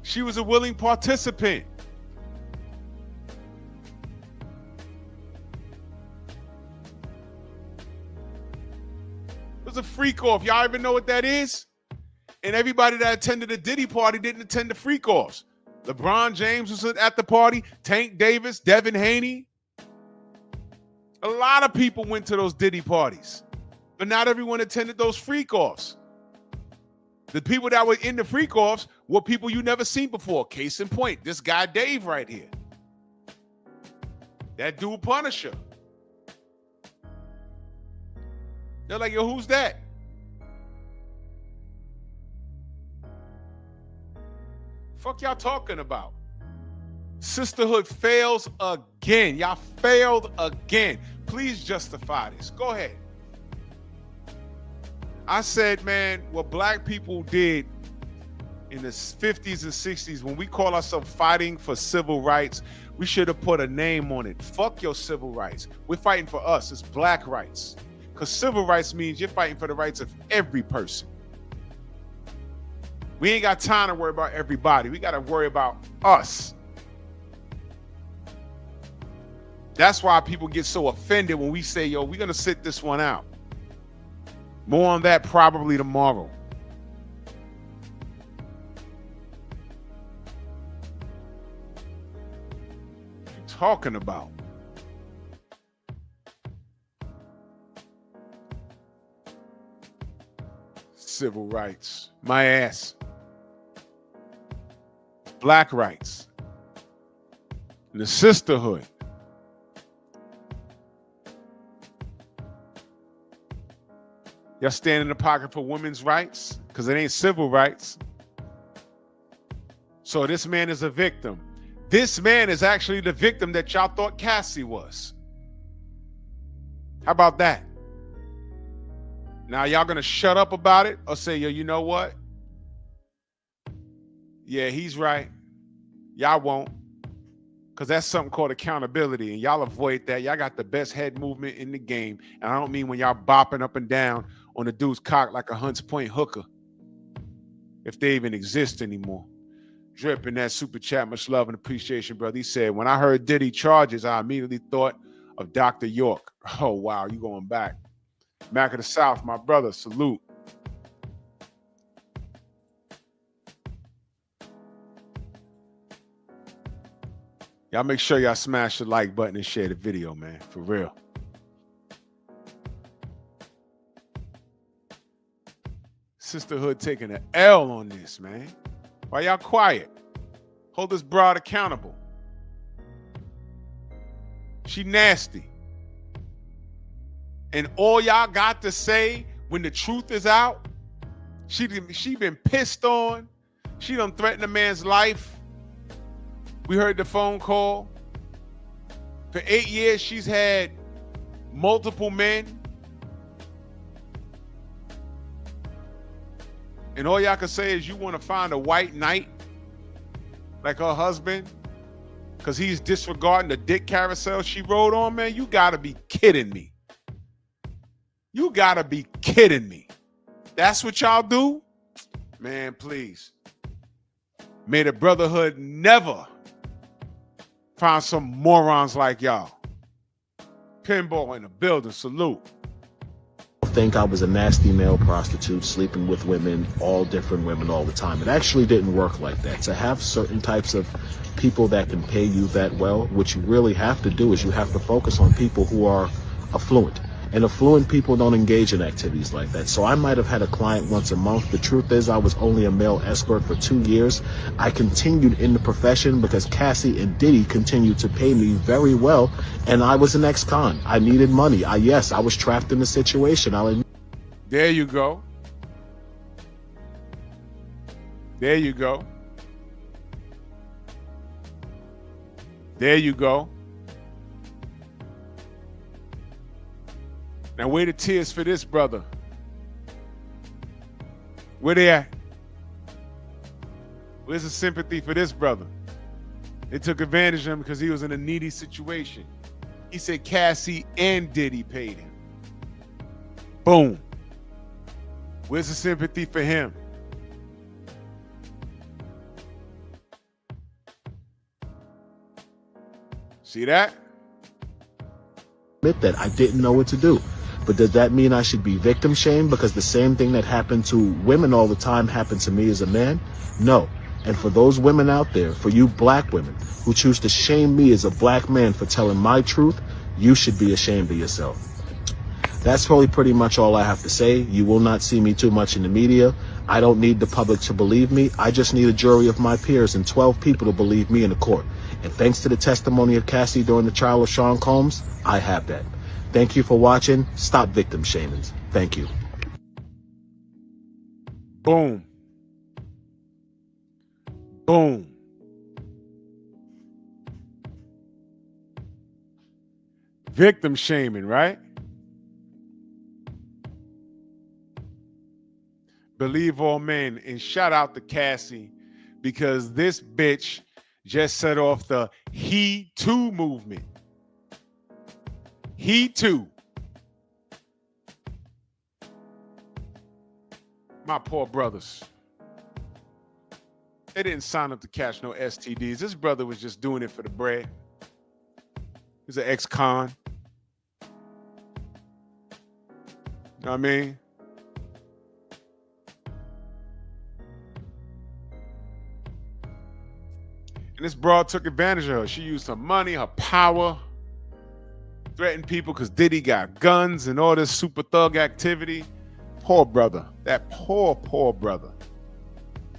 She was a willing participant. It was a freak off. Y'all even know what that is? And everybody that attended the Diddy party didn't attend the freak offs. LeBron James was at the party. Tank Davis, Devin Haney. A lot of people went to those Diddy parties, but not everyone attended those freak offs. The people that were in the freak offs were people you never seen before. Case in point, this guy Dave right here. That dude Punisher. They're like, yo, who's that? Fuck y'all talking about? Sisterhood fails again. Y'all failed again. Please justify this. Go ahead. I said, man, what black people did in the 50s and 60s, when we call ourselves fighting for civil rights, we should have put a name on it. Fuck your civil rights. We're fighting for us. It's black rights. Because civil rights means you're fighting for the rights of every person. We ain't got time to worry about everybody. We got to worry about us. That's why people get so offended when we say, yo, we're going to sit this one out. More on that probably tomorrow. What you talking about? Civil rights. My ass. Black rights. The sisterhood. Y'all stand in the pocket for women's rights because it ain't civil rights. So this man is a victim. This man is actually the victim that y'all thought Cassie was. How about that? Now y'all gonna shut up about it or say, yo, you know what? Yeah, he's right. Y'all won't. Because that's something called accountability, and y'all avoid that. Y'all got the best head movement in the game. And I don't mean when y'all bopping up and down on the dude's cock like a Hunts Point hooker, if they even exist anymore. Drip in that super chat, much love and appreciation, brother. He said, when I heard Diddy charges, I immediately thought of Dr. York. Oh, wow, you going back. Mac of the South, my brother, salute. Y'all make sure y'all smash the like button and share the video, man, for real. Sisterhood taking an L on this, man. Why y'all quiet? Hold this broad accountable. She nasty. And all y'all got to say when the truth is out, she been pissed on. She done threatened a man's life. We heard the phone call. For 8 years, she's had multiple men. And all y'all can say is you want to find a white knight like her husband because he's disregarding the dick carousel she rode on, man. You got to be kidding me. You got to be kidding me. That's what y'all do? Man, please. May the brotherhood never Find some morons like y'all. Pinball in the building. Salute.
Think I was a nasty male prostitute sleeping with women, all different women all the time. It actually didn't work like that. To have certain types of people that can pay you that well, what you really have to do is you have to focus on people who are affluent. And affluent people don't engage in activities like that. So I might have had a client once a month. The truth is I was only a male escort for 2 years. I continued in the profession because Cassie and Diddy continued to pay me very well. And I was an ex-con. I needed money. I was trapped in the situation.
There you go. There you go. There you go. Now, where the tears for this brother? Where they at? Where's the sympathy for this brother? They took advantage of him because he was in a needy situation. He said Cassie and Diddy paid him. Boom. Where's the sympathy for him? See that?
Admit that I didn't know what to do. But does that mean I should be victim shamed because the same thing that happened to women all the time happened to me as a man? No. And for those women out there, for you black women who choose to shame me as a black man for telling my truth, you should be ashamed of yourself. That's probably pretty much all I have to say. You will not see me too much in the media. I don't need the public to believe me. I just need a jury of my peers and 12 people to believe me in the court. And thanks to the testimony of Cassie during the trial of Sean Combs, I have that. Thank you for watching. Stop victim shaming. Thank you.
Boom. Boom. Victim shaming, right? Believe all men. And shout out to Cassie because this bitch just set off the He Too movement. He Too. My poor brothers. They didn't sign up to catch no STDs. This brother was just doing it for the bread. He's an ex-con. You know what I mean? And this broad took advantage of her. She used her money, her power, threatened people because Diddy got guns and all this super thug activity. Poor brother. That poor brother.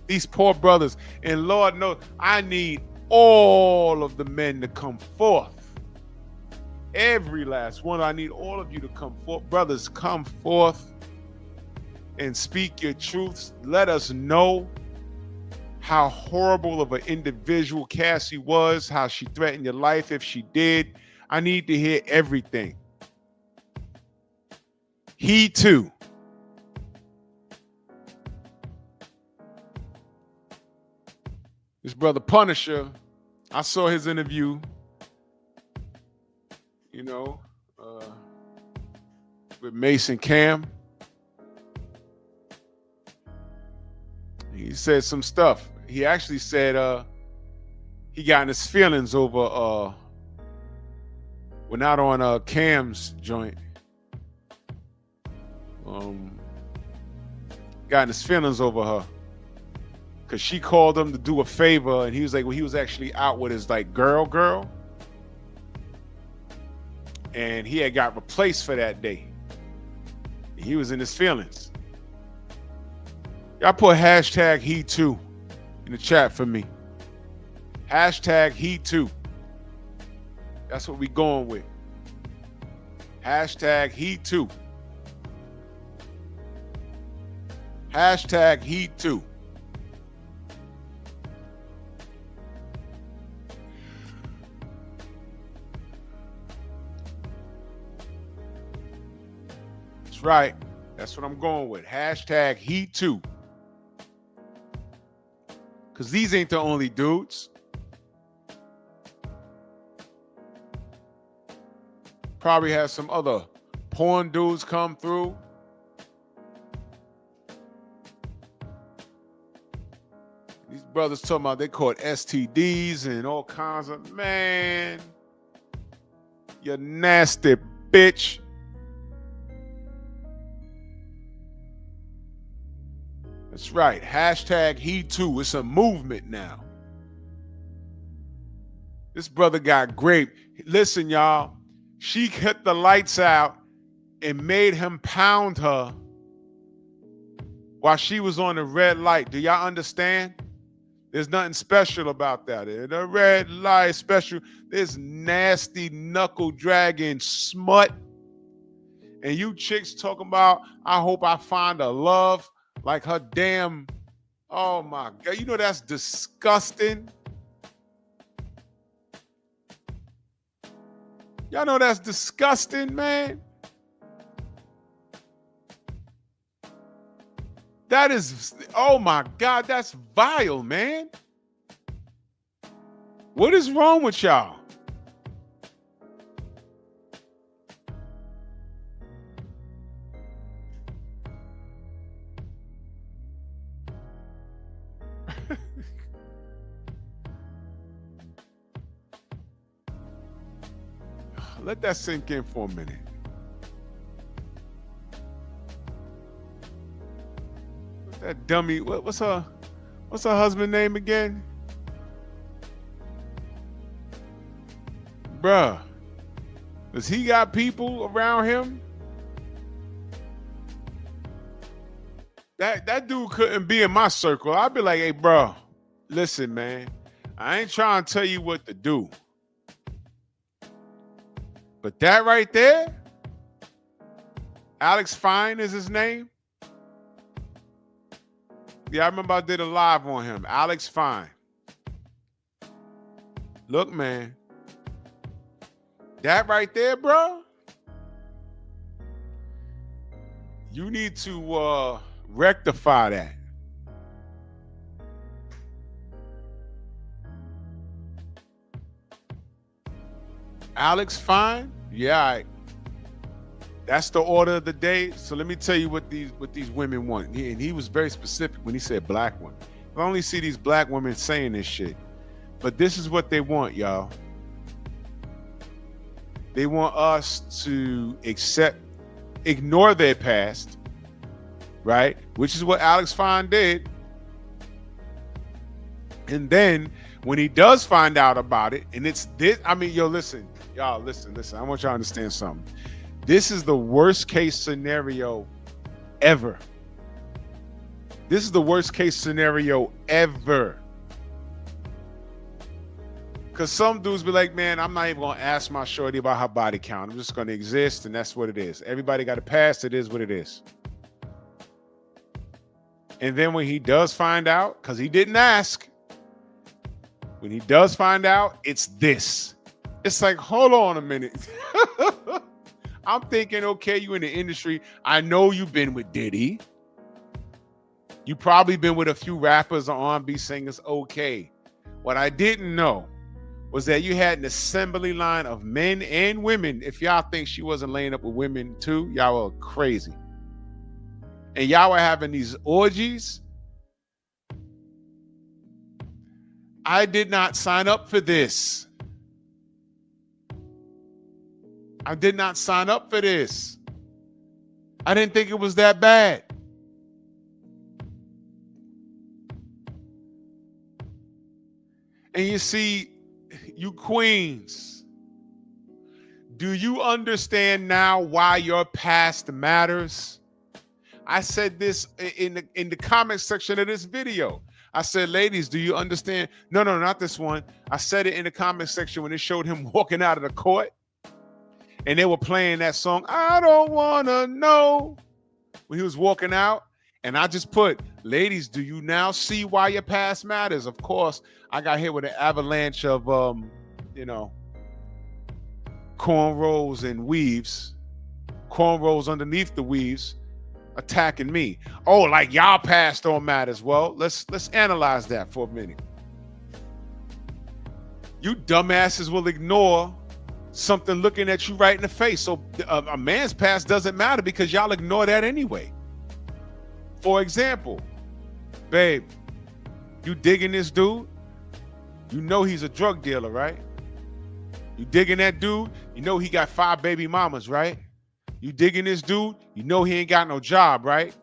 These poor brothers. And Lord knows, I need all of the men to come forth. Every last one. I need all of you to come forth. Brothers, come forth and speak your truths. Let us know how horrible of an individual Cassie was, how she threatened your life if she did. I need to hear everything. He Too. This brother Punisher, I saw his interview, with Mason Cam. He said some stuff. He actually said he got in his feelings over we're not on Cam's joint. Got in his feelings over her because she called him to do a favor, and he was like, well, he was actually out with his girl, and he had got replaced for that day. He was in his feelings. Y'all put hashtag He Too in the chat for me. Hashtag He Too. That's what we going with. Hashtag He Too. Hashtag He Too. That's right. That's what I'm going with. Hashtag He Too. Because these ain't the only dudes. Probably has some other porn dudes come through. These brothers talking about they caught STDs and all kinds of, man, you nasty bitch. That's right. Hashtag he too. It's a movement now. This brother got raped. Listen, y'all. She cut the lights out and made him pound her while she was on the red light. Do y'all understand? There's nothing special about that. The red light special. This nasty knuckle dragging smut. And you chicks talking about, I hope I find a love like her damn, oh my God. You know that's disgusting. Y'all know that's disgusting, man. That is, oh my God, that's vile, man. What is wrong with y'all? Let that sink in for a minute. That dummy, what's her husband name again? Bruh, does he got people around him? That dude couldn't be in my circle. I'd be like, hey, bro, listen, man, I ain't trying to tell you what to do. But that right there, Alex Fine is his name. Yeah, I remember I did a live on him. Alex Fine. Look, man. That right there, bro. You need to rectify that. Alex Fine? Yeah, all right. That's the order of the day. So let me tell you what these women want. And he was very specific when he said black women. I only see these black women saying this shit. But this is what they want, y'all. They want us to ignore their past, right? Which is what Alex Fine did. And then when he does find out about it, and it's this, I mean, yo, listen. Y'all, listen. I want y'all to understand something. This is the worst case scenario ever. This is the worst case scenario ever. Because some dudes be like, man, I'm not even going to ask my shorty about her body count. I'm just going to exist, and that's what it is. Everybody got a past. It is what it is. And then when he does find out, because he didn't ask, when he does find out, it's this. It's like, hold on a minute. I'm thinking, okay, you in the industry. I know you've been with Diddy. You probably been with a few rappers or R&B singers. Okay. What I didn't know was that you had an assembly line of men and women. If y'all think she wasn't laying up with women too, y'all are crazy. And y'all were having these orgies. I did not sign up for this. I did not sign up for this. I didn't think it was that bad. And you see, you queens, do you understand now why your past matters? I said this in the comment section of this video. I said, ladies, do you understand? No, not this one. I said it in the comment section when it showed him walking out of the court. And they were playing that song, I don't wanna know, when he was walking out. And I just put, ladies, do you now see why your past matters? Of course, I got hit with an avalanche of, cornrows and weaves, cornrows underneath the weaves, attacking me. Oh, like y'all past don't matters. Well, let's analyze that for a minute. You dumbasses will ignore something looking at you right in the face. So a man's past doesn't matter because y'all ignore that anyway. For example, babe, you digging this dude, you know he's a drug dealer, right? You digging that dude, you know he got 5 baby mamas, right? You digging this dude, you know he ain't got no job, right?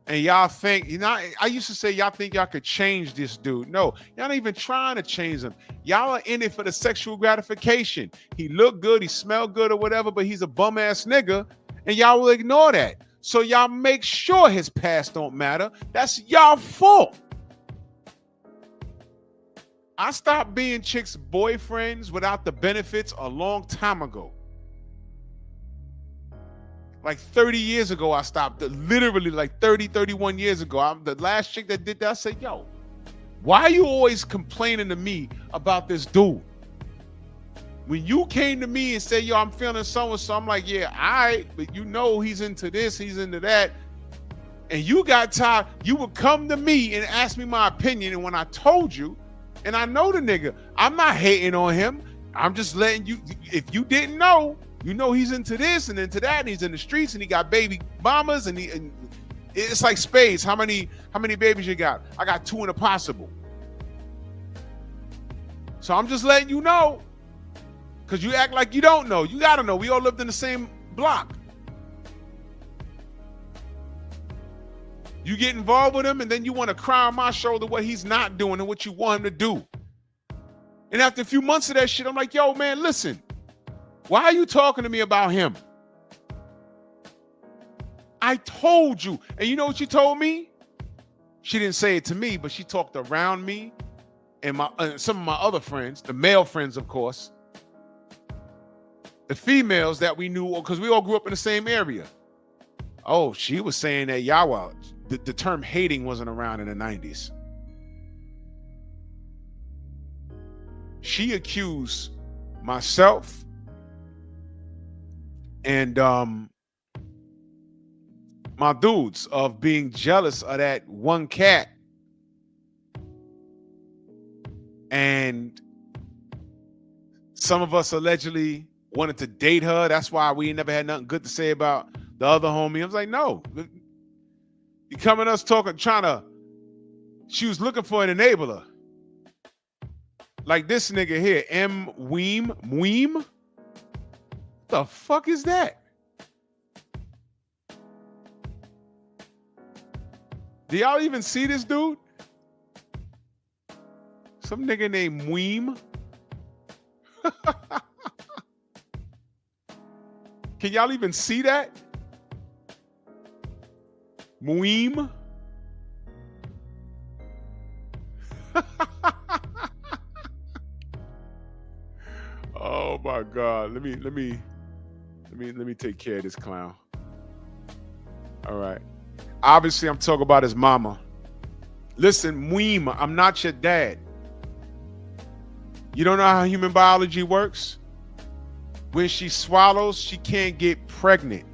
And y'all think, I used to say y'all think y'all could change this dude. No, y'all not even trying to change him. Y'all are in it for the sexual gratification. He look good, he smell good or whatever, but he's a bum ass nigga, and y'all will ignore that. So y'all make sure his past don't matter. That's y'all fault. I stopped being chicks' boyfriends without the benefits a long time ago. Like 30 years ago, I stopped. Literally like 30, 31 years ago. I'm the last chick that did that. I said, yo, why are you always complaining to me about this dude? When you came to me and said, yo, I'm feeling so-and-so, I'm like, yeah, all right, but you know he's into this, he's into that. And you got tired. You would come to me and ask me my opinion. And when I told you, and I know the nigga, I'm not hating on him. I'm just letting you, if you didn't know, you know he's into this and into that, and he's in the streets and he got baby mamas and it's like spades. How many babies you got? I got 2 in a possible. So I'm just letting you know, because you act like you don't know. You gotta know. We all lived in the same block. You get involved with him and then you want to cry on my shoulder what he's not doing and what you want him to do. And after a few months of that shit, I'm like, yo, man, listen. Why are you talking to me about him? I told you. And you know what she told me? She didn't say it to me, but she talked around me and some of my other friends, the male friends, of course. The females that we knew, because we all grew up in the same area. Oh, she was saying that Yawa, the term hating wasn't around in the 90s. She accused myself and my dudes of being jealous of that one cat. And some of us allegedly wanted to date her. That's why we never had nothing good to say about the other homie. I was like, no. You coming us talking, she was looking for an enabler. Like this nigga here, Weem. The fuck is that? Do y'all even see this dude? Some nigga named Weem. Can y'all even see that? Weem. Oh my God. Let me take care of this clown. All right. Obviously, I'm talking about his mama. Listen, Weem, I'm not your dad. You don't know how human biology works? When she swallows, she can't get pregnant.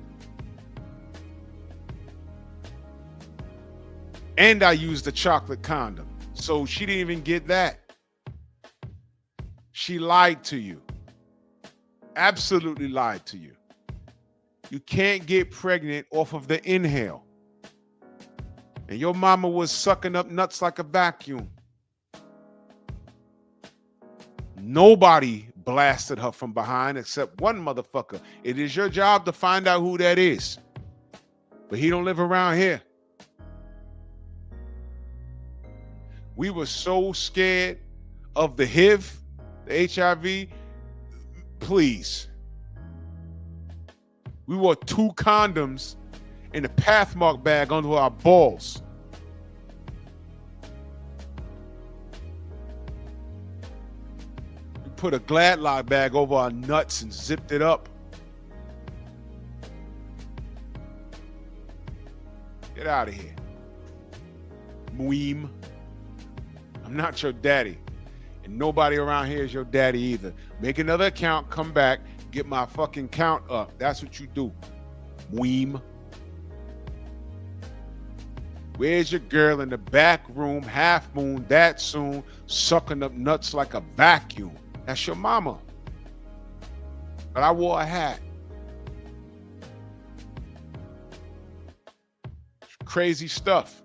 And I used the chocolate condom. So she didn't even get that. She lied to you. Absolutely lied to you. You can't get pregnant off of the inhale. And your mama was sucking up nuts like a vacuum. Nobody blasted her from behind except one motherfucker. It is your job to find out who that is. But he don't live around here. We were so scared of the HIV, the HIV. Please. We wore 2 condoms in a Pathmark bag under our balls. We put a Gladlock bag over our nuts and zipped it up. Get out of here. Mweem. I'm not your daddy. And nobody around here is your daddy either. Make another account, come back, get my fucking count up. That's what you do. Mweem. Where's your girl in the back room, half moon, that soon, sucking up nuts like a vacuum? That's your mama. But I wore a hat. Crazy stuff.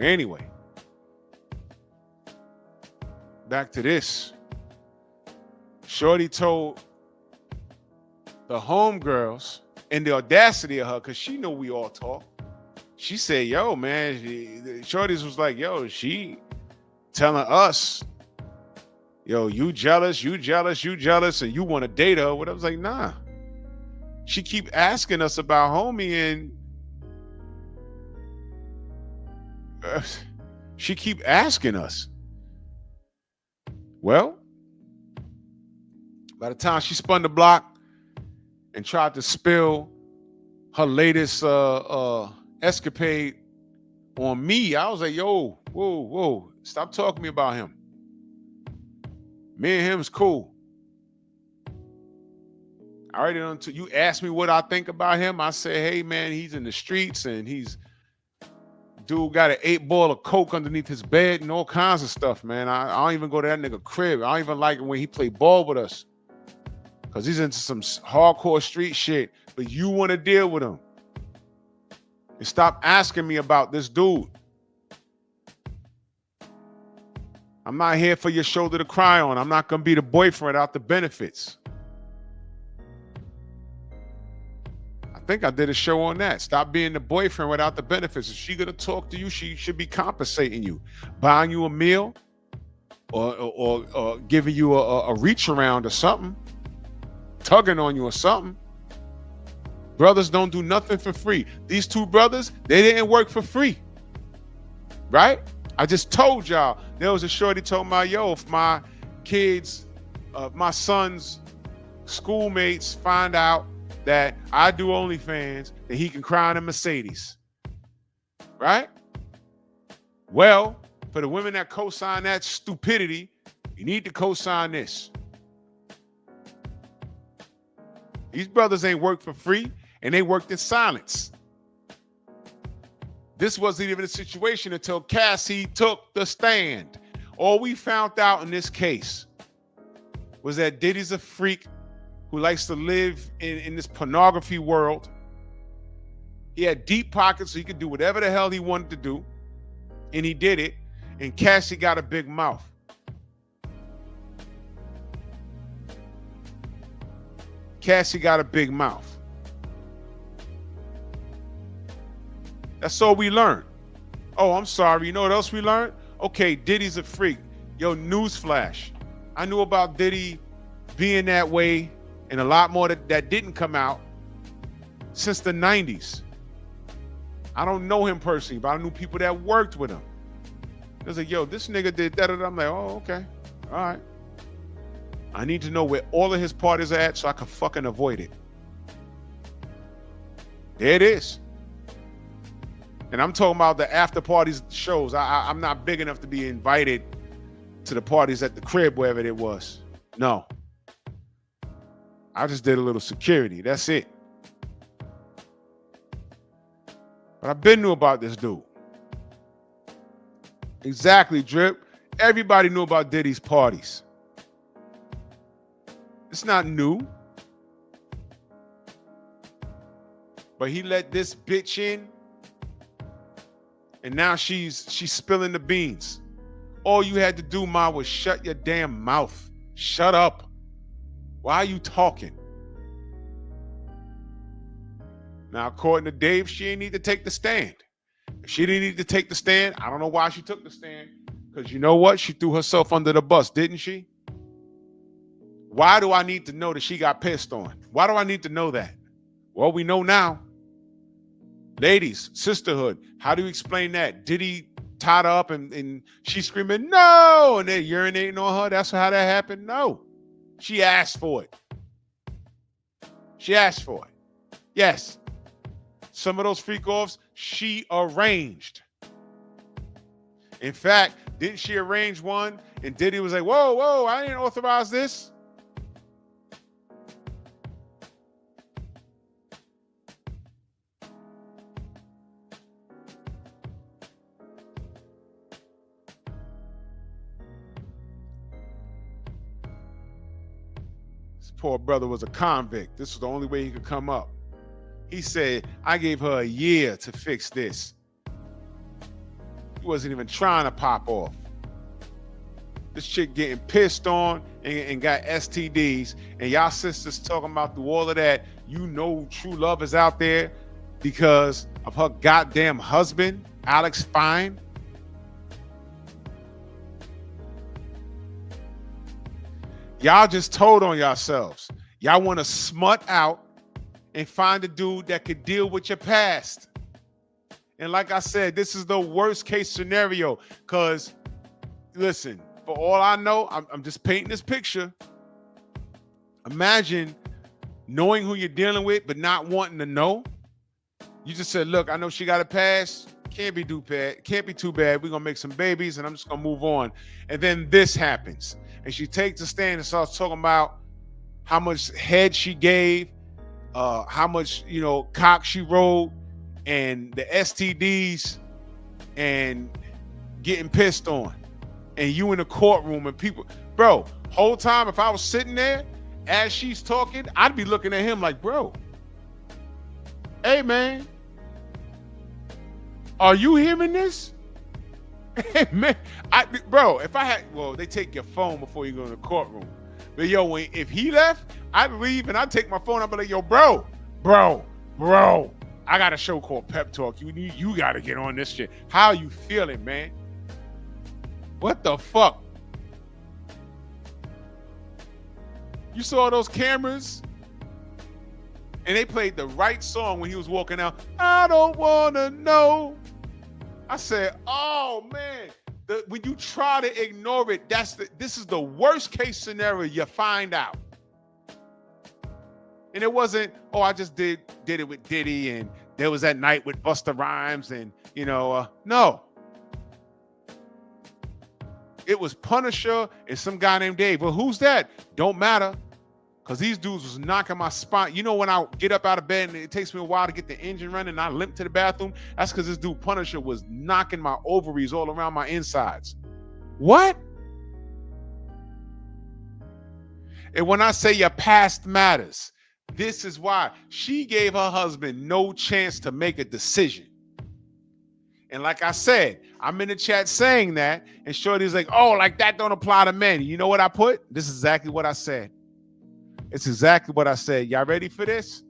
Anyway, back to this. Shorty told the homegirls, and the audacity of her, because she knew we all talk. She said, yo, man, Shorty's was like, yo, she telling us, yo, you jealous, and you want to date her. What I was like, nah. She keep asking us about homie, and she keep asking us. Well, by the time she spun the block and tried to spill her latest escapade on me, I was like, yo, whoa, stop talking to me about him. Me and him's cool. I already done. You asked me what I think about him. I said, hey, man, he's in the streets and dude got an 8-ball of coke underneath his bed and all kinds of stuff, man. I don't even go to that nigga crib. I don't even like it when he play ball with us, because he's into some hardcore street shit. But you want to deal with him. And stop asking me about this dude. I'm not here for your shoulder to cry on. I'm not going to be the boyfriend without the benefits. I think I did a show on that. Stop being the boyfriend without the benefits. If she's going to talk to you, she should be compensating you. Buying you a meal or giving you a reach around or something. Tugging on you or something. Brothers don't do nothing for free. These two brothers, they didn't work for free. Right? I just told y'all, there was a shorty told me, yo, if my kids, my son's schoolmates find out that I do OnlyFans, then he can cry in a Mercedes. Right? Well, for the women that co-sign that stupidity, you need to co-sign this. These brothers ain't worked for free, and they worked in silence. This wasn't even a situation until Cassie took the stand. All we found out in this case was that Diddy's a freak who likes to live in this pornography world. He had deep pockets, so he could do whatever the hell he wanted to do, and he did it. And Cassie got a big mouth. Cassie got a big mouth. That's all we learned. Oh, I'm sorry. You know what else we learned? Okay, Diddy's a freak. Yo, newsflash. I knew about Diddy being that way and a lot more that didn't come out since the 90s. I don't know him personally, but I knew people that worked with him. It was like, yo, this nigga did that. I'm like, oh, okay. All right. I need to know where all of his parties are at so I can fucking avoid it. There it is. And I'm talking about the after parties shows. I'm not big enough to be invited to the parties at the crib, wherever it was. No. I just did a little security. That's it. But I've been knew about this dude. Exactly, Drip. Everybody knew about Diddy's parties. It's not new. But he let this bitch in. And now she's spilling the beans. All you had to do, Ma, was shut your damn mouth. Shut up. Why are you talking? Now, according to Dave, she didn't need to take the stand. If she didn't need to take the stand, I don't know why she took the stand. Because you know what? She threw herself under the bus, didn't she? Why do I need to know that she got pissed on? Why do I need to know that? Well, we know now. Ladies, sisterhood, how do you explain that? Diddy tied her up and she's screaming, no, and they're urinating on her. That's how that happened? No. She asked for it. She asked for it. Yes. Some of those freak-offs, she arranged. In fact, didn't she arrange one? And Diddy was like, whoa, I didn't authorize this. Poor brother was a convict. This was the only way he could come up. He said, I gave her a year to fix this. wasn't even trying to pop off. This chick getting pissed on and got STDs, and y'all sisters talking about through all of that, you know true love is out there because of her goddamn husband, Alex Fine. Y'all just told on yourselves. Y'all want to smut out and find a dude that could deal with your past. And like I said, this is the worst case scenario because, listen, for all I know, I'm just painting this picture. Imagine knowing who you're dealing with but not wanting to know. You just said, look, I know she got a past. Can't be too bad. Can't be too bad. We're going to make some babies and I'm just going to move on. And then this happens. And she takes a stand and starts talking about how much head she gave, how much, cock she rode, and the STDs, and getting pissed on. And you in the courtroom and people, bro, whole time if I was sitting there as she's talking, I'd be looking at him like, bro, hey man, are you hearing this? Hey man, bro, if I had, well, they take your phone before you go in the courtroom. But yo, if he left, I'd leave and I'd take my phone. I'd be like, yo, bro, I got a show called Pep Talk. You got to get on this shit. How you feeling, man? What the fuck? You saw those cameras? And they played the right song when he was walking out. I don't want to know. I said, oh, man. When you try to ignore it, this is the worst case scenario you find out. And it wasn't, oh, I just did it with Diddy and there was that night with Busta Rhymes and, no. It was Punisher and some guy named Dave. Well, who's that? Don't matter. Because these dudes was knocking my spine. You know, when I get up out of bed and it takes me a while to get the engine running and I limp to the bathroom, that's because this dude Punisher was knocking my ovaries all around my insides. What? And when I say your past matters, this is why. She gave her husband no chance to make a decision. And like I said, I'm in the chat saying that, and Shorty's like, oh, like that don't apply to men. You know what I put? This is exactly what I said. It's exactly what I said. Y'all ready for this?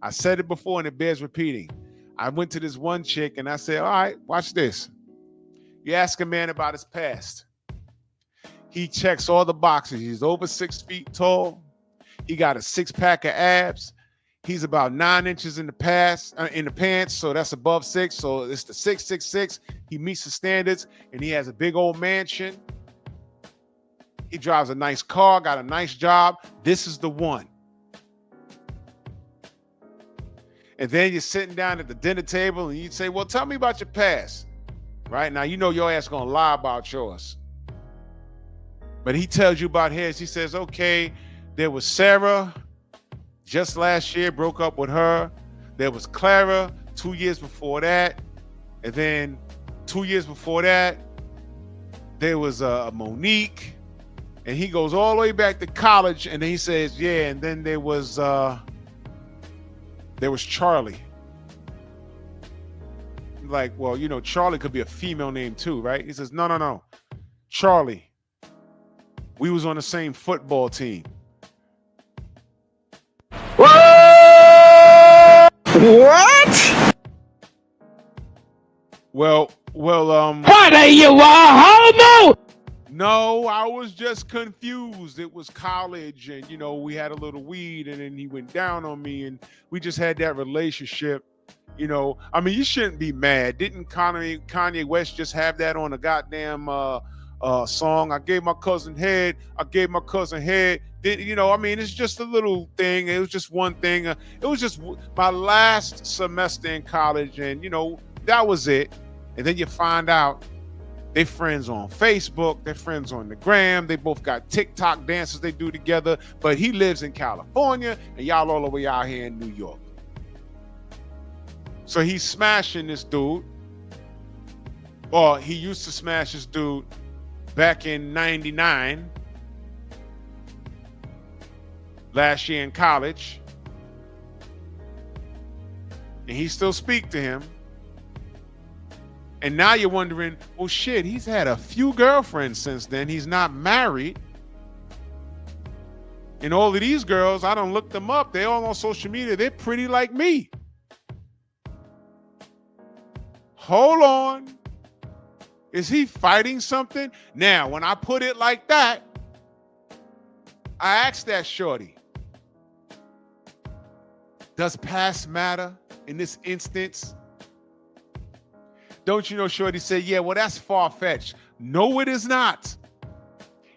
I said it before and it bears repeating. I went to this one chick and I said, all right, watch this. You ask a man about his past. He checks all the boxes. He's over 6 feet tall. He got a 6-pack of abs. He's about 9 inches in the pants, so that's above 6. So it's the 6'6". He meets the standards, and he has a big old mansion. He drives a nice car, got a nice job. This is the one. And then you're sitting down at the dinner table, and you say, well, tell me about your past. Right? Now, you know your ass going to lie about yours. But he tells you about his. He says, okay, there was Sarah. Just last year, broke up with her. There was Clara 2 years before that. And then 2 years before that, there was Monique. And he goes all the way back to college. And then he says, yeah, and then there was Charlie. Like, well, you know, Charlie could be a female name too, right? He says, no. Charlie. We was on the same football team.
What?
Well,
What are you, a homo?
No, I was just confused. It was college and, you know, we had a little weed and then he went down on me and we just had that relationship. You know, I mean, you shouldn't be mad. Didn't Kanye West just have that on a goddamn song? I gave my cousin head. You know, I mean, it's just a little thing. It was just one thing. It was just my last semester in college and, you know, that was it. And then you find out they're friends on Facebook. They're friends on the gram. They both got TikTok dances they do together. But he lives in California and y'all all the way out here in New York. So he's smashing this dude. Or he used to smash this dude back in 99. Last year in college. And he still speak to him. And now you're wondering, well, shit, he's had a few girlfriends since then. He's not married. And all of these girls, I don't look them up. They're all on social media. They're pretty like me. Hold on. Is he fighting something? Now, when I put it like that, I asked that shorty, does past matter in this instance? Don't you know shorty said, yeah, well, that's far-fetched. No, it is not.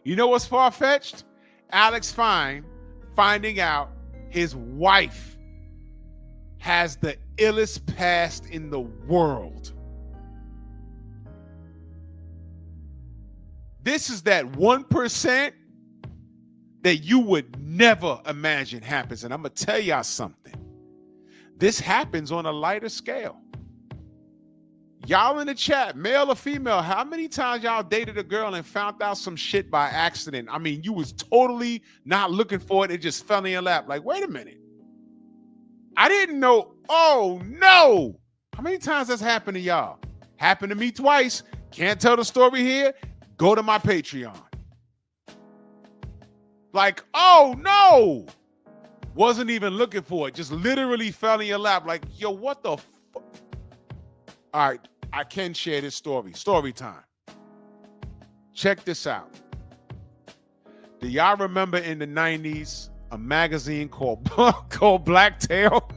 You know what's far-fetched? Alex Fine finding out his wife has the illest past in the world. This is that 1% that you would never imagine happens. And I'm going to tell y'all something. This happens on a lighter scale. Y'all in the chat, male or female, how many times y'all dated a girl and found out some shit by accident? I mean, you was totally not looking for it. It just fell in your lap. Like, wait a minute. I didn't know. Oh, no. How many times that's happened to y'all? Happened to me twice. Can't tell the story here. Go to my Patreon. Like, oh, no. Wasn't even looking for it. Just literally fell in your lap. Like, yo, what the fuck? All right, I can share this story. Story time. Check this out. Do y'all remember in the 90s a magazine called Blacktail?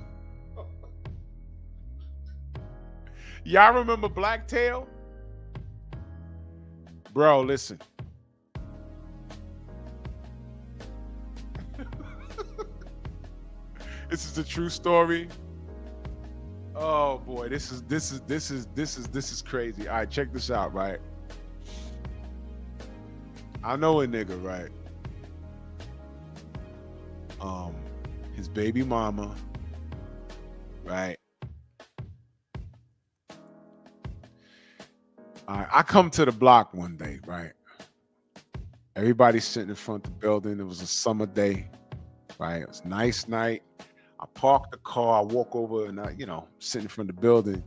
Y'all remember Blacktail? Bro, listen. This is a true story. Oh boy, this is crazy. All right, check this out, right? I know a nigga, right? His baby mama, right? All right, I come to the block one day, right? Everybody's sitting in front of the building. It was a summer day, right? It was a nice night. I park the car, I walk over and I, sit in front of the building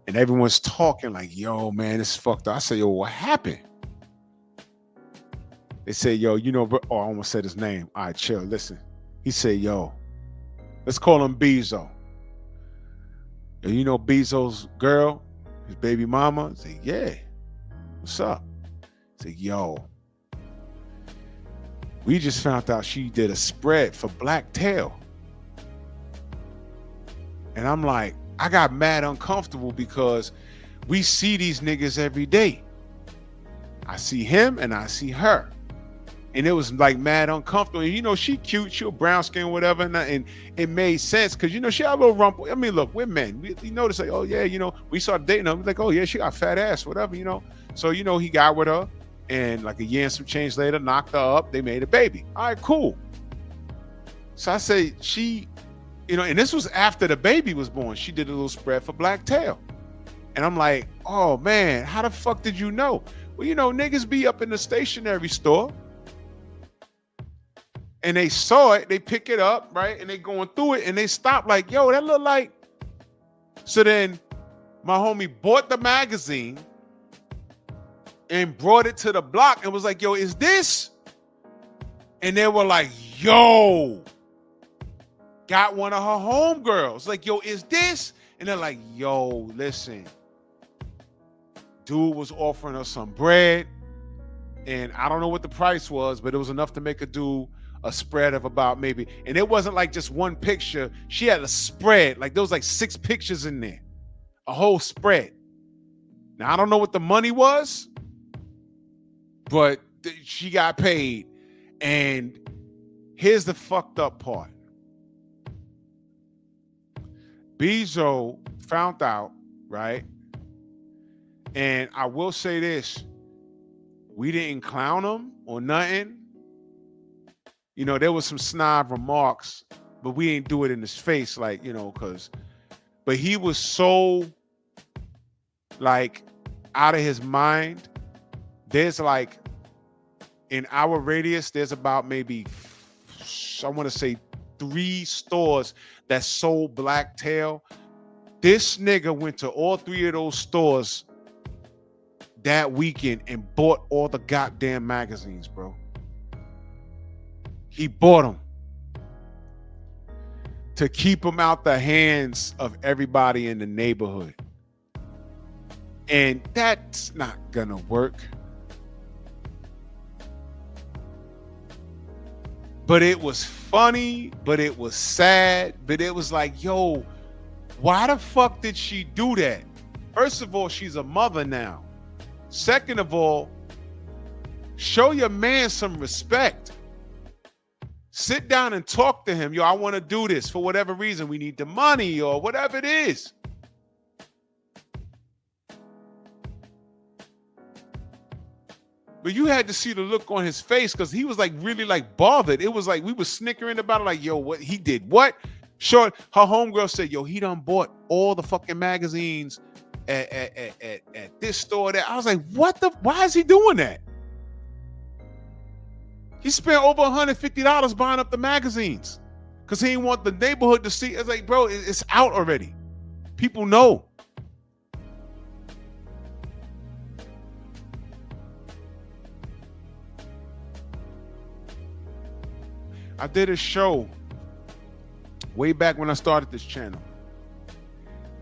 and everyone's talking like, yo, man, this is fucked up. I say, yo, what happened? They say, yo, I almost said his name. All right, chill, listen. He said, yo, let's call him Bezo. Yo, you know Bezo's girl, his baby mama? I say, yeah, what's up? I say, yo, we just found out she did a spread for Blacktail. And I'm like, I got mad uncomfortable because we see these niggas every day. I see him and I see her. And it was like mad uncomfortable. And she cute, she a brown skin, whatever. And it made sense because, she had a little rumple. I mean, look, we're men. We notice like, oh yeah, we started dating her. We're like, oh yeah, she got fat ass, whatever, So, he got with her and like a year and some change later, knocked her up. They made a baby. All right, cool. So I say and this was after the baby was born. She did a little spread for Blacktail. And I'm like, oh man, how the fuck did you know? Well, niggas be up in the stationery store and they saw it, they pick it up, right? And they going through it and they stop like, yo, that look like. So then my homie bought the magazine and brought it to the block and was like, yo, is this? And they were like, yo. Got one of her homegirls. Like, yo, is this? And they're like, yo, listen. Dude was offering her some bread. And I don't know what the price was, but it was enough to make her do a spread of about maybe. And it wasn't like just one picture. She had a spread. Like, there was like 6 pictures in there. A whole spread. Now, I don't know what the money was, but she got paid. And here's the fucked up part. Bezo found out, right? And I will say this. We didn't clown him or nothing. There was some snob remarks, but we didn't do it in his face, like, but he was so, like, out of his mind. There's, like, in our radius, there's about maybe, I want to say 3 stores that sold Blacktail. This nigga went to all 3 of those stores that weekend and bought all the goddamn magazines, bro. He bought them to keep them out the hands of everybody in the neighborhood. And that's not gonna work. But it was funny, but it was sad, but it was like, yo, why the fuck did she do that? First of all, she's a mother now. Second of all, show your man some respect. Sit down and talk to him. Yo, I want to do this for whatever reason. We need the money or whatever it is. But you had to see the look on his face because he was like really like bothered. It was like we were snickering about it, like, yo, what he did? What? Sure, her homegirl said, yo, he done bought all the fucking magazines at this store. That I was like, what the? Why is he doing that? He spent over $150 buying up the magazines because he didn't want the neighborhood to see. It's like, bro, it's out already. People know. I did a show way back when I started this channel.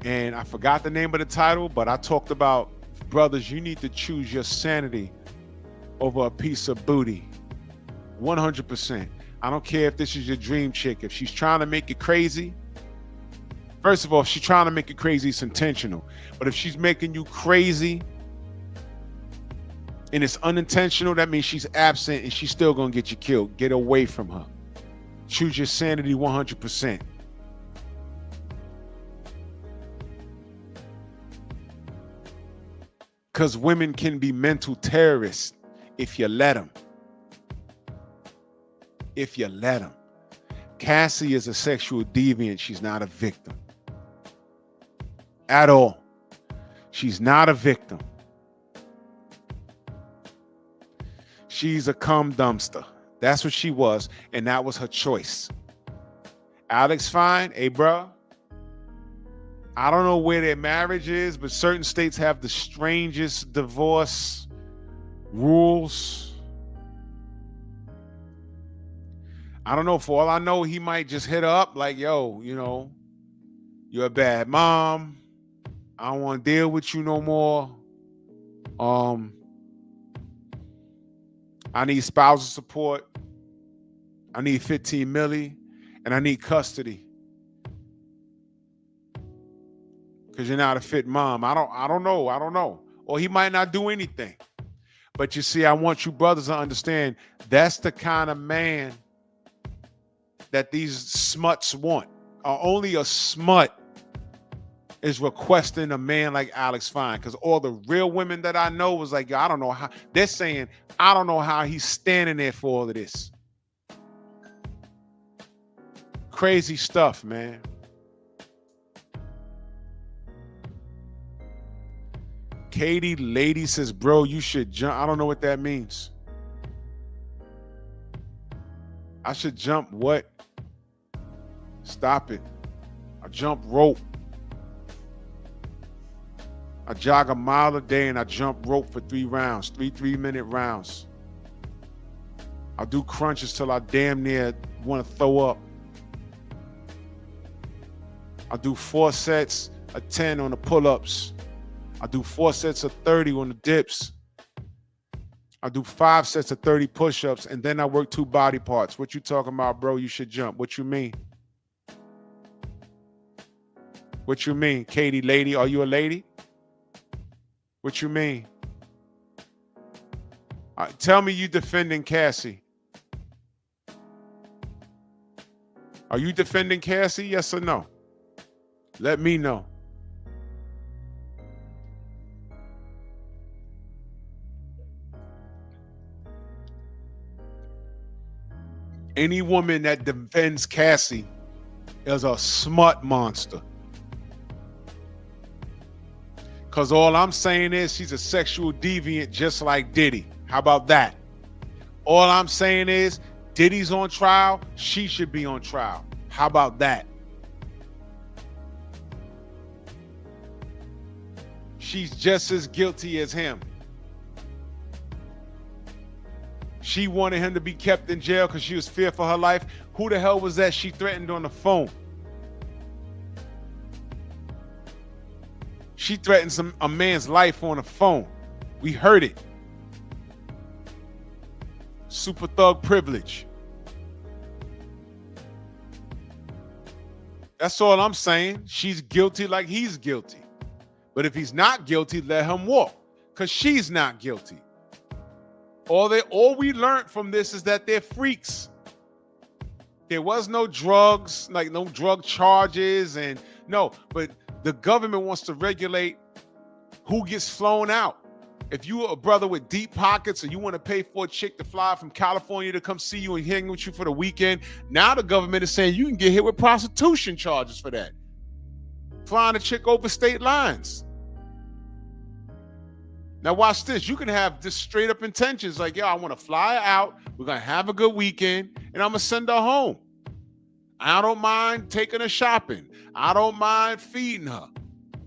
And I forgot the name of the title, but I talked about, brothers, you need to choose your sanity over a piece of booty. 100%. I don't care if this is your dream chick. If she's trying to make it crazy, first of all, if she's trying to make it crazy, it's intentional. But if she's making you crazy and it's unintentional, that means she's absent and she's still going to get you killed. Get away from her. Choose your sanity 100%. Because women can be mental terrorists if you let them. If you let them. Cassie is a sexual deviant. She's not a victim. At all. She's not a victim. She's a cum dumpster. That's what she was, and that was her choice. Alex Fine, hey, bro. I don't know where their marriage is, but certain states have the strangest divorce rules. I don't know. For all I know, he might just hit her up like, yo, you know, you're a bad mom. I don't want to deal with you no more. I need spousal support. I need 15 milli, and I need custody. Because you're not a fit mom. I don't know. Or he might not do anything. But you see, I want you brothers to understand that's the kind of man that these smuts want. Only a smut is requesting a man like Alex Fine, because all the real women that I know was like, yo, I don't know how. They're saying, I don't know how he's standing there for all of this. Crazy stuff, man. Katie Lady says, bro, you should jump. I don't know what that means. I should jump what? Stop it. I jump rope. I jog a mile a day and I jump rope for 3 rounds, 3-minute rounds. I do crunches till I damn near want to throw up. I do 4 sets of 10 on the pull-ups. I do 4 sets of 30 on the dips. I do 5 sets of 30 push-ups, and then I work 2 body parts. What you talking about, bro? You should jump. What you mean? What you mean? Katie Lady, are you a lady? What you mean? Tell me you defending Cassie. Are you defending Cassie? Yes or no? Let me know. Any woman that defends Cassie is a smut monster. Because all I'm saying is she's a sexual deviant just like Diddy. How about that? All I'm saying is Diddy's on trial. She should be on trial. How about that? She's just as guilty as him. She wanted him to be kept in jail because she was fearful for her life. Who the hell was that she threatened on the phone? She threatened a man's life on the phone. We heard it. Super thug privilege. That's all I'm saying. She's guilty like he's guilty. But if he's not guilty, let him walk. Because she's not guilty. All we learned from this is that they're freaks. There was no drugs, like no drug charges, and no, but the government wants to regulate who gets flown out. If you are a brother with deep pockets and you want to pay for a chick to fly from California to come see you and hang with you for the weekend, now the government is saying you can get hit with prostitution charges for that. Flying a chick over state lines. Now watch this. You can have just straight up intentions like, yo, I want to fly her out. We're going to have a good weekend and I'm going to send her home. I don't mind taking her shopping. I don't mind feeding her.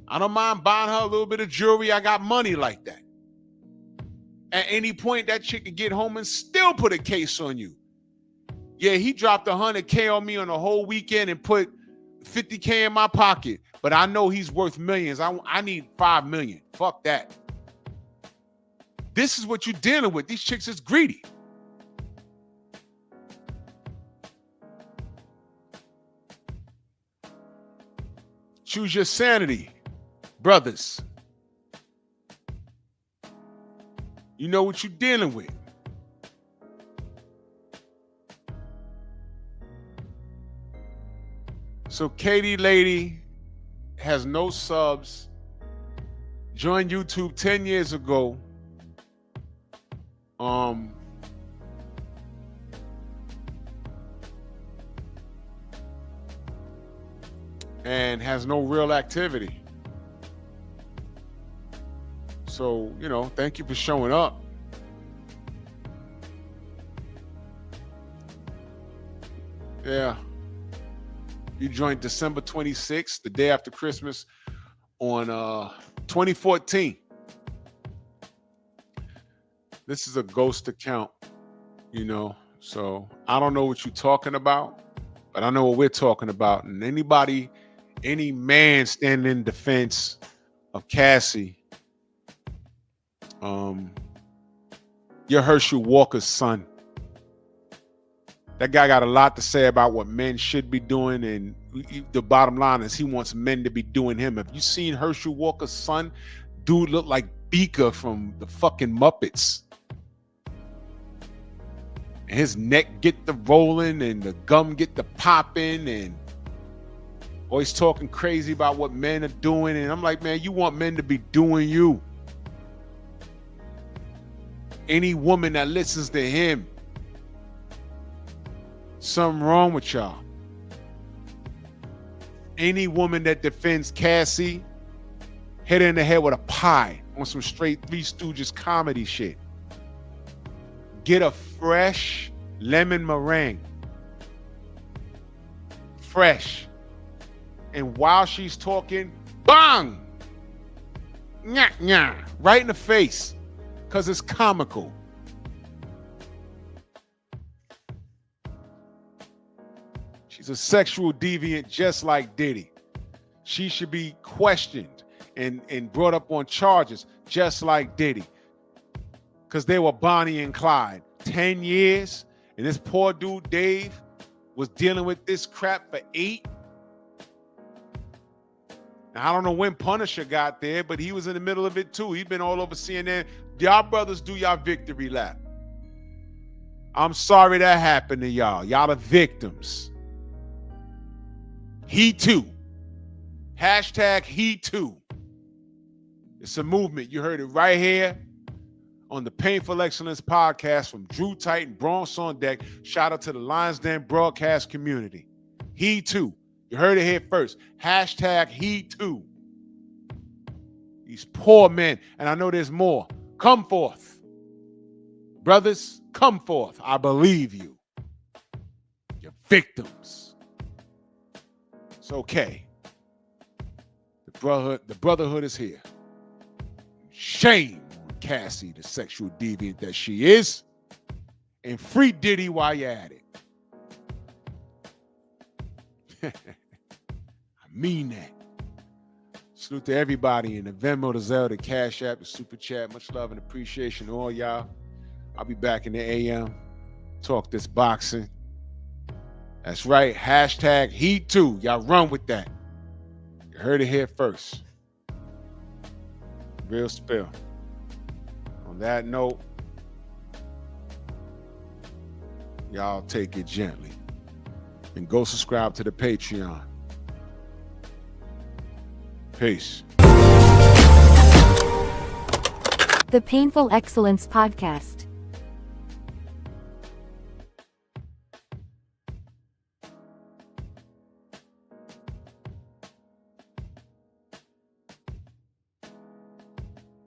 I don't mind buying her a little bit of jewelry. I got money like that. At any point, that chick can get home and still put a case on you. Yeah, he dropped $100K on me on the whole weekend and put $50K in my pocket, but I know he's worth millions. I need $5 million. Fuck that. This is what you're dealing with. These chicks is greedy. Choose your sanity, brothers. You know what you're dealing with. So Katie Lady has no subs. Joined YouTube 10 years ago. And has no real activity. So, you know, thank you for showing up. Yeah. You joined December 26th, the day after Christmas on 2014. This is a ghost account, you know, so I don't know what you're talking about, but I know what we're talking about. And any man standing in defense of Cassie, you're Herschel Walker's son. That guy got a lot to say about what men should be doing, and the bottom line is he wants men to be doing him. Have you seen Herschel Walker's son? Dude look like Beaker from the fucking Muppets. And his neck get the rolling and the gum get the popping, and always talking crazy about what men are doing. And I'm like, man, you want men to be doing you. Any woman that listens to him, something wrong with y'all. Any woman that defends Cassie, hit her in the head with a pie on some straight Three Stooges comedy shit. Get a fresh lemon meringue. Fresh. And while she's talking, bang! Nyah, nyah, right in the face. Because it's comical. She's a sexual deviant just like Diddy. She should be questioned and brought up on charges just like Diddy. Because they were Bonnie and Clyde. 10 years, and this poor dude, Dave, was dealing with this crap for 8. Now, I don't know when Punisher got there, but he was in the middle of it too. He's been all over CNN. Y'all brothers do y'all victory lap. I'm sorry that happened to y'all. Y'all the victims. He too. Hashtag he too. It's a movement. You heard it right here on the Painful Excellence podcast from Drew Titan, Bronx on deck. Shout out to the Lions Den broadcast community. He too. You heard it here first. Hashtag he too. These poor men, and I know there's more. Come forth. Brothers, come forth. I believe you. You're victims. It's okay. The brotherhood is here. Shame on Cassie, the sexual deviant that she is. And free Diddy while you're at it. I mean that. Salute to everybody in the Venmo, the Zelle, the Cash App, the Super Chat. Much love and appreciation to all y'all. I'll be back in the AM. Talk this boxing. That's right. Hashtag Heat 2. Y'all run with that. You heard it here first. Real spill. On that note, y'all take it gently. And go subscribe to the Patreon. Peace.
The Painful Excellence Podcast.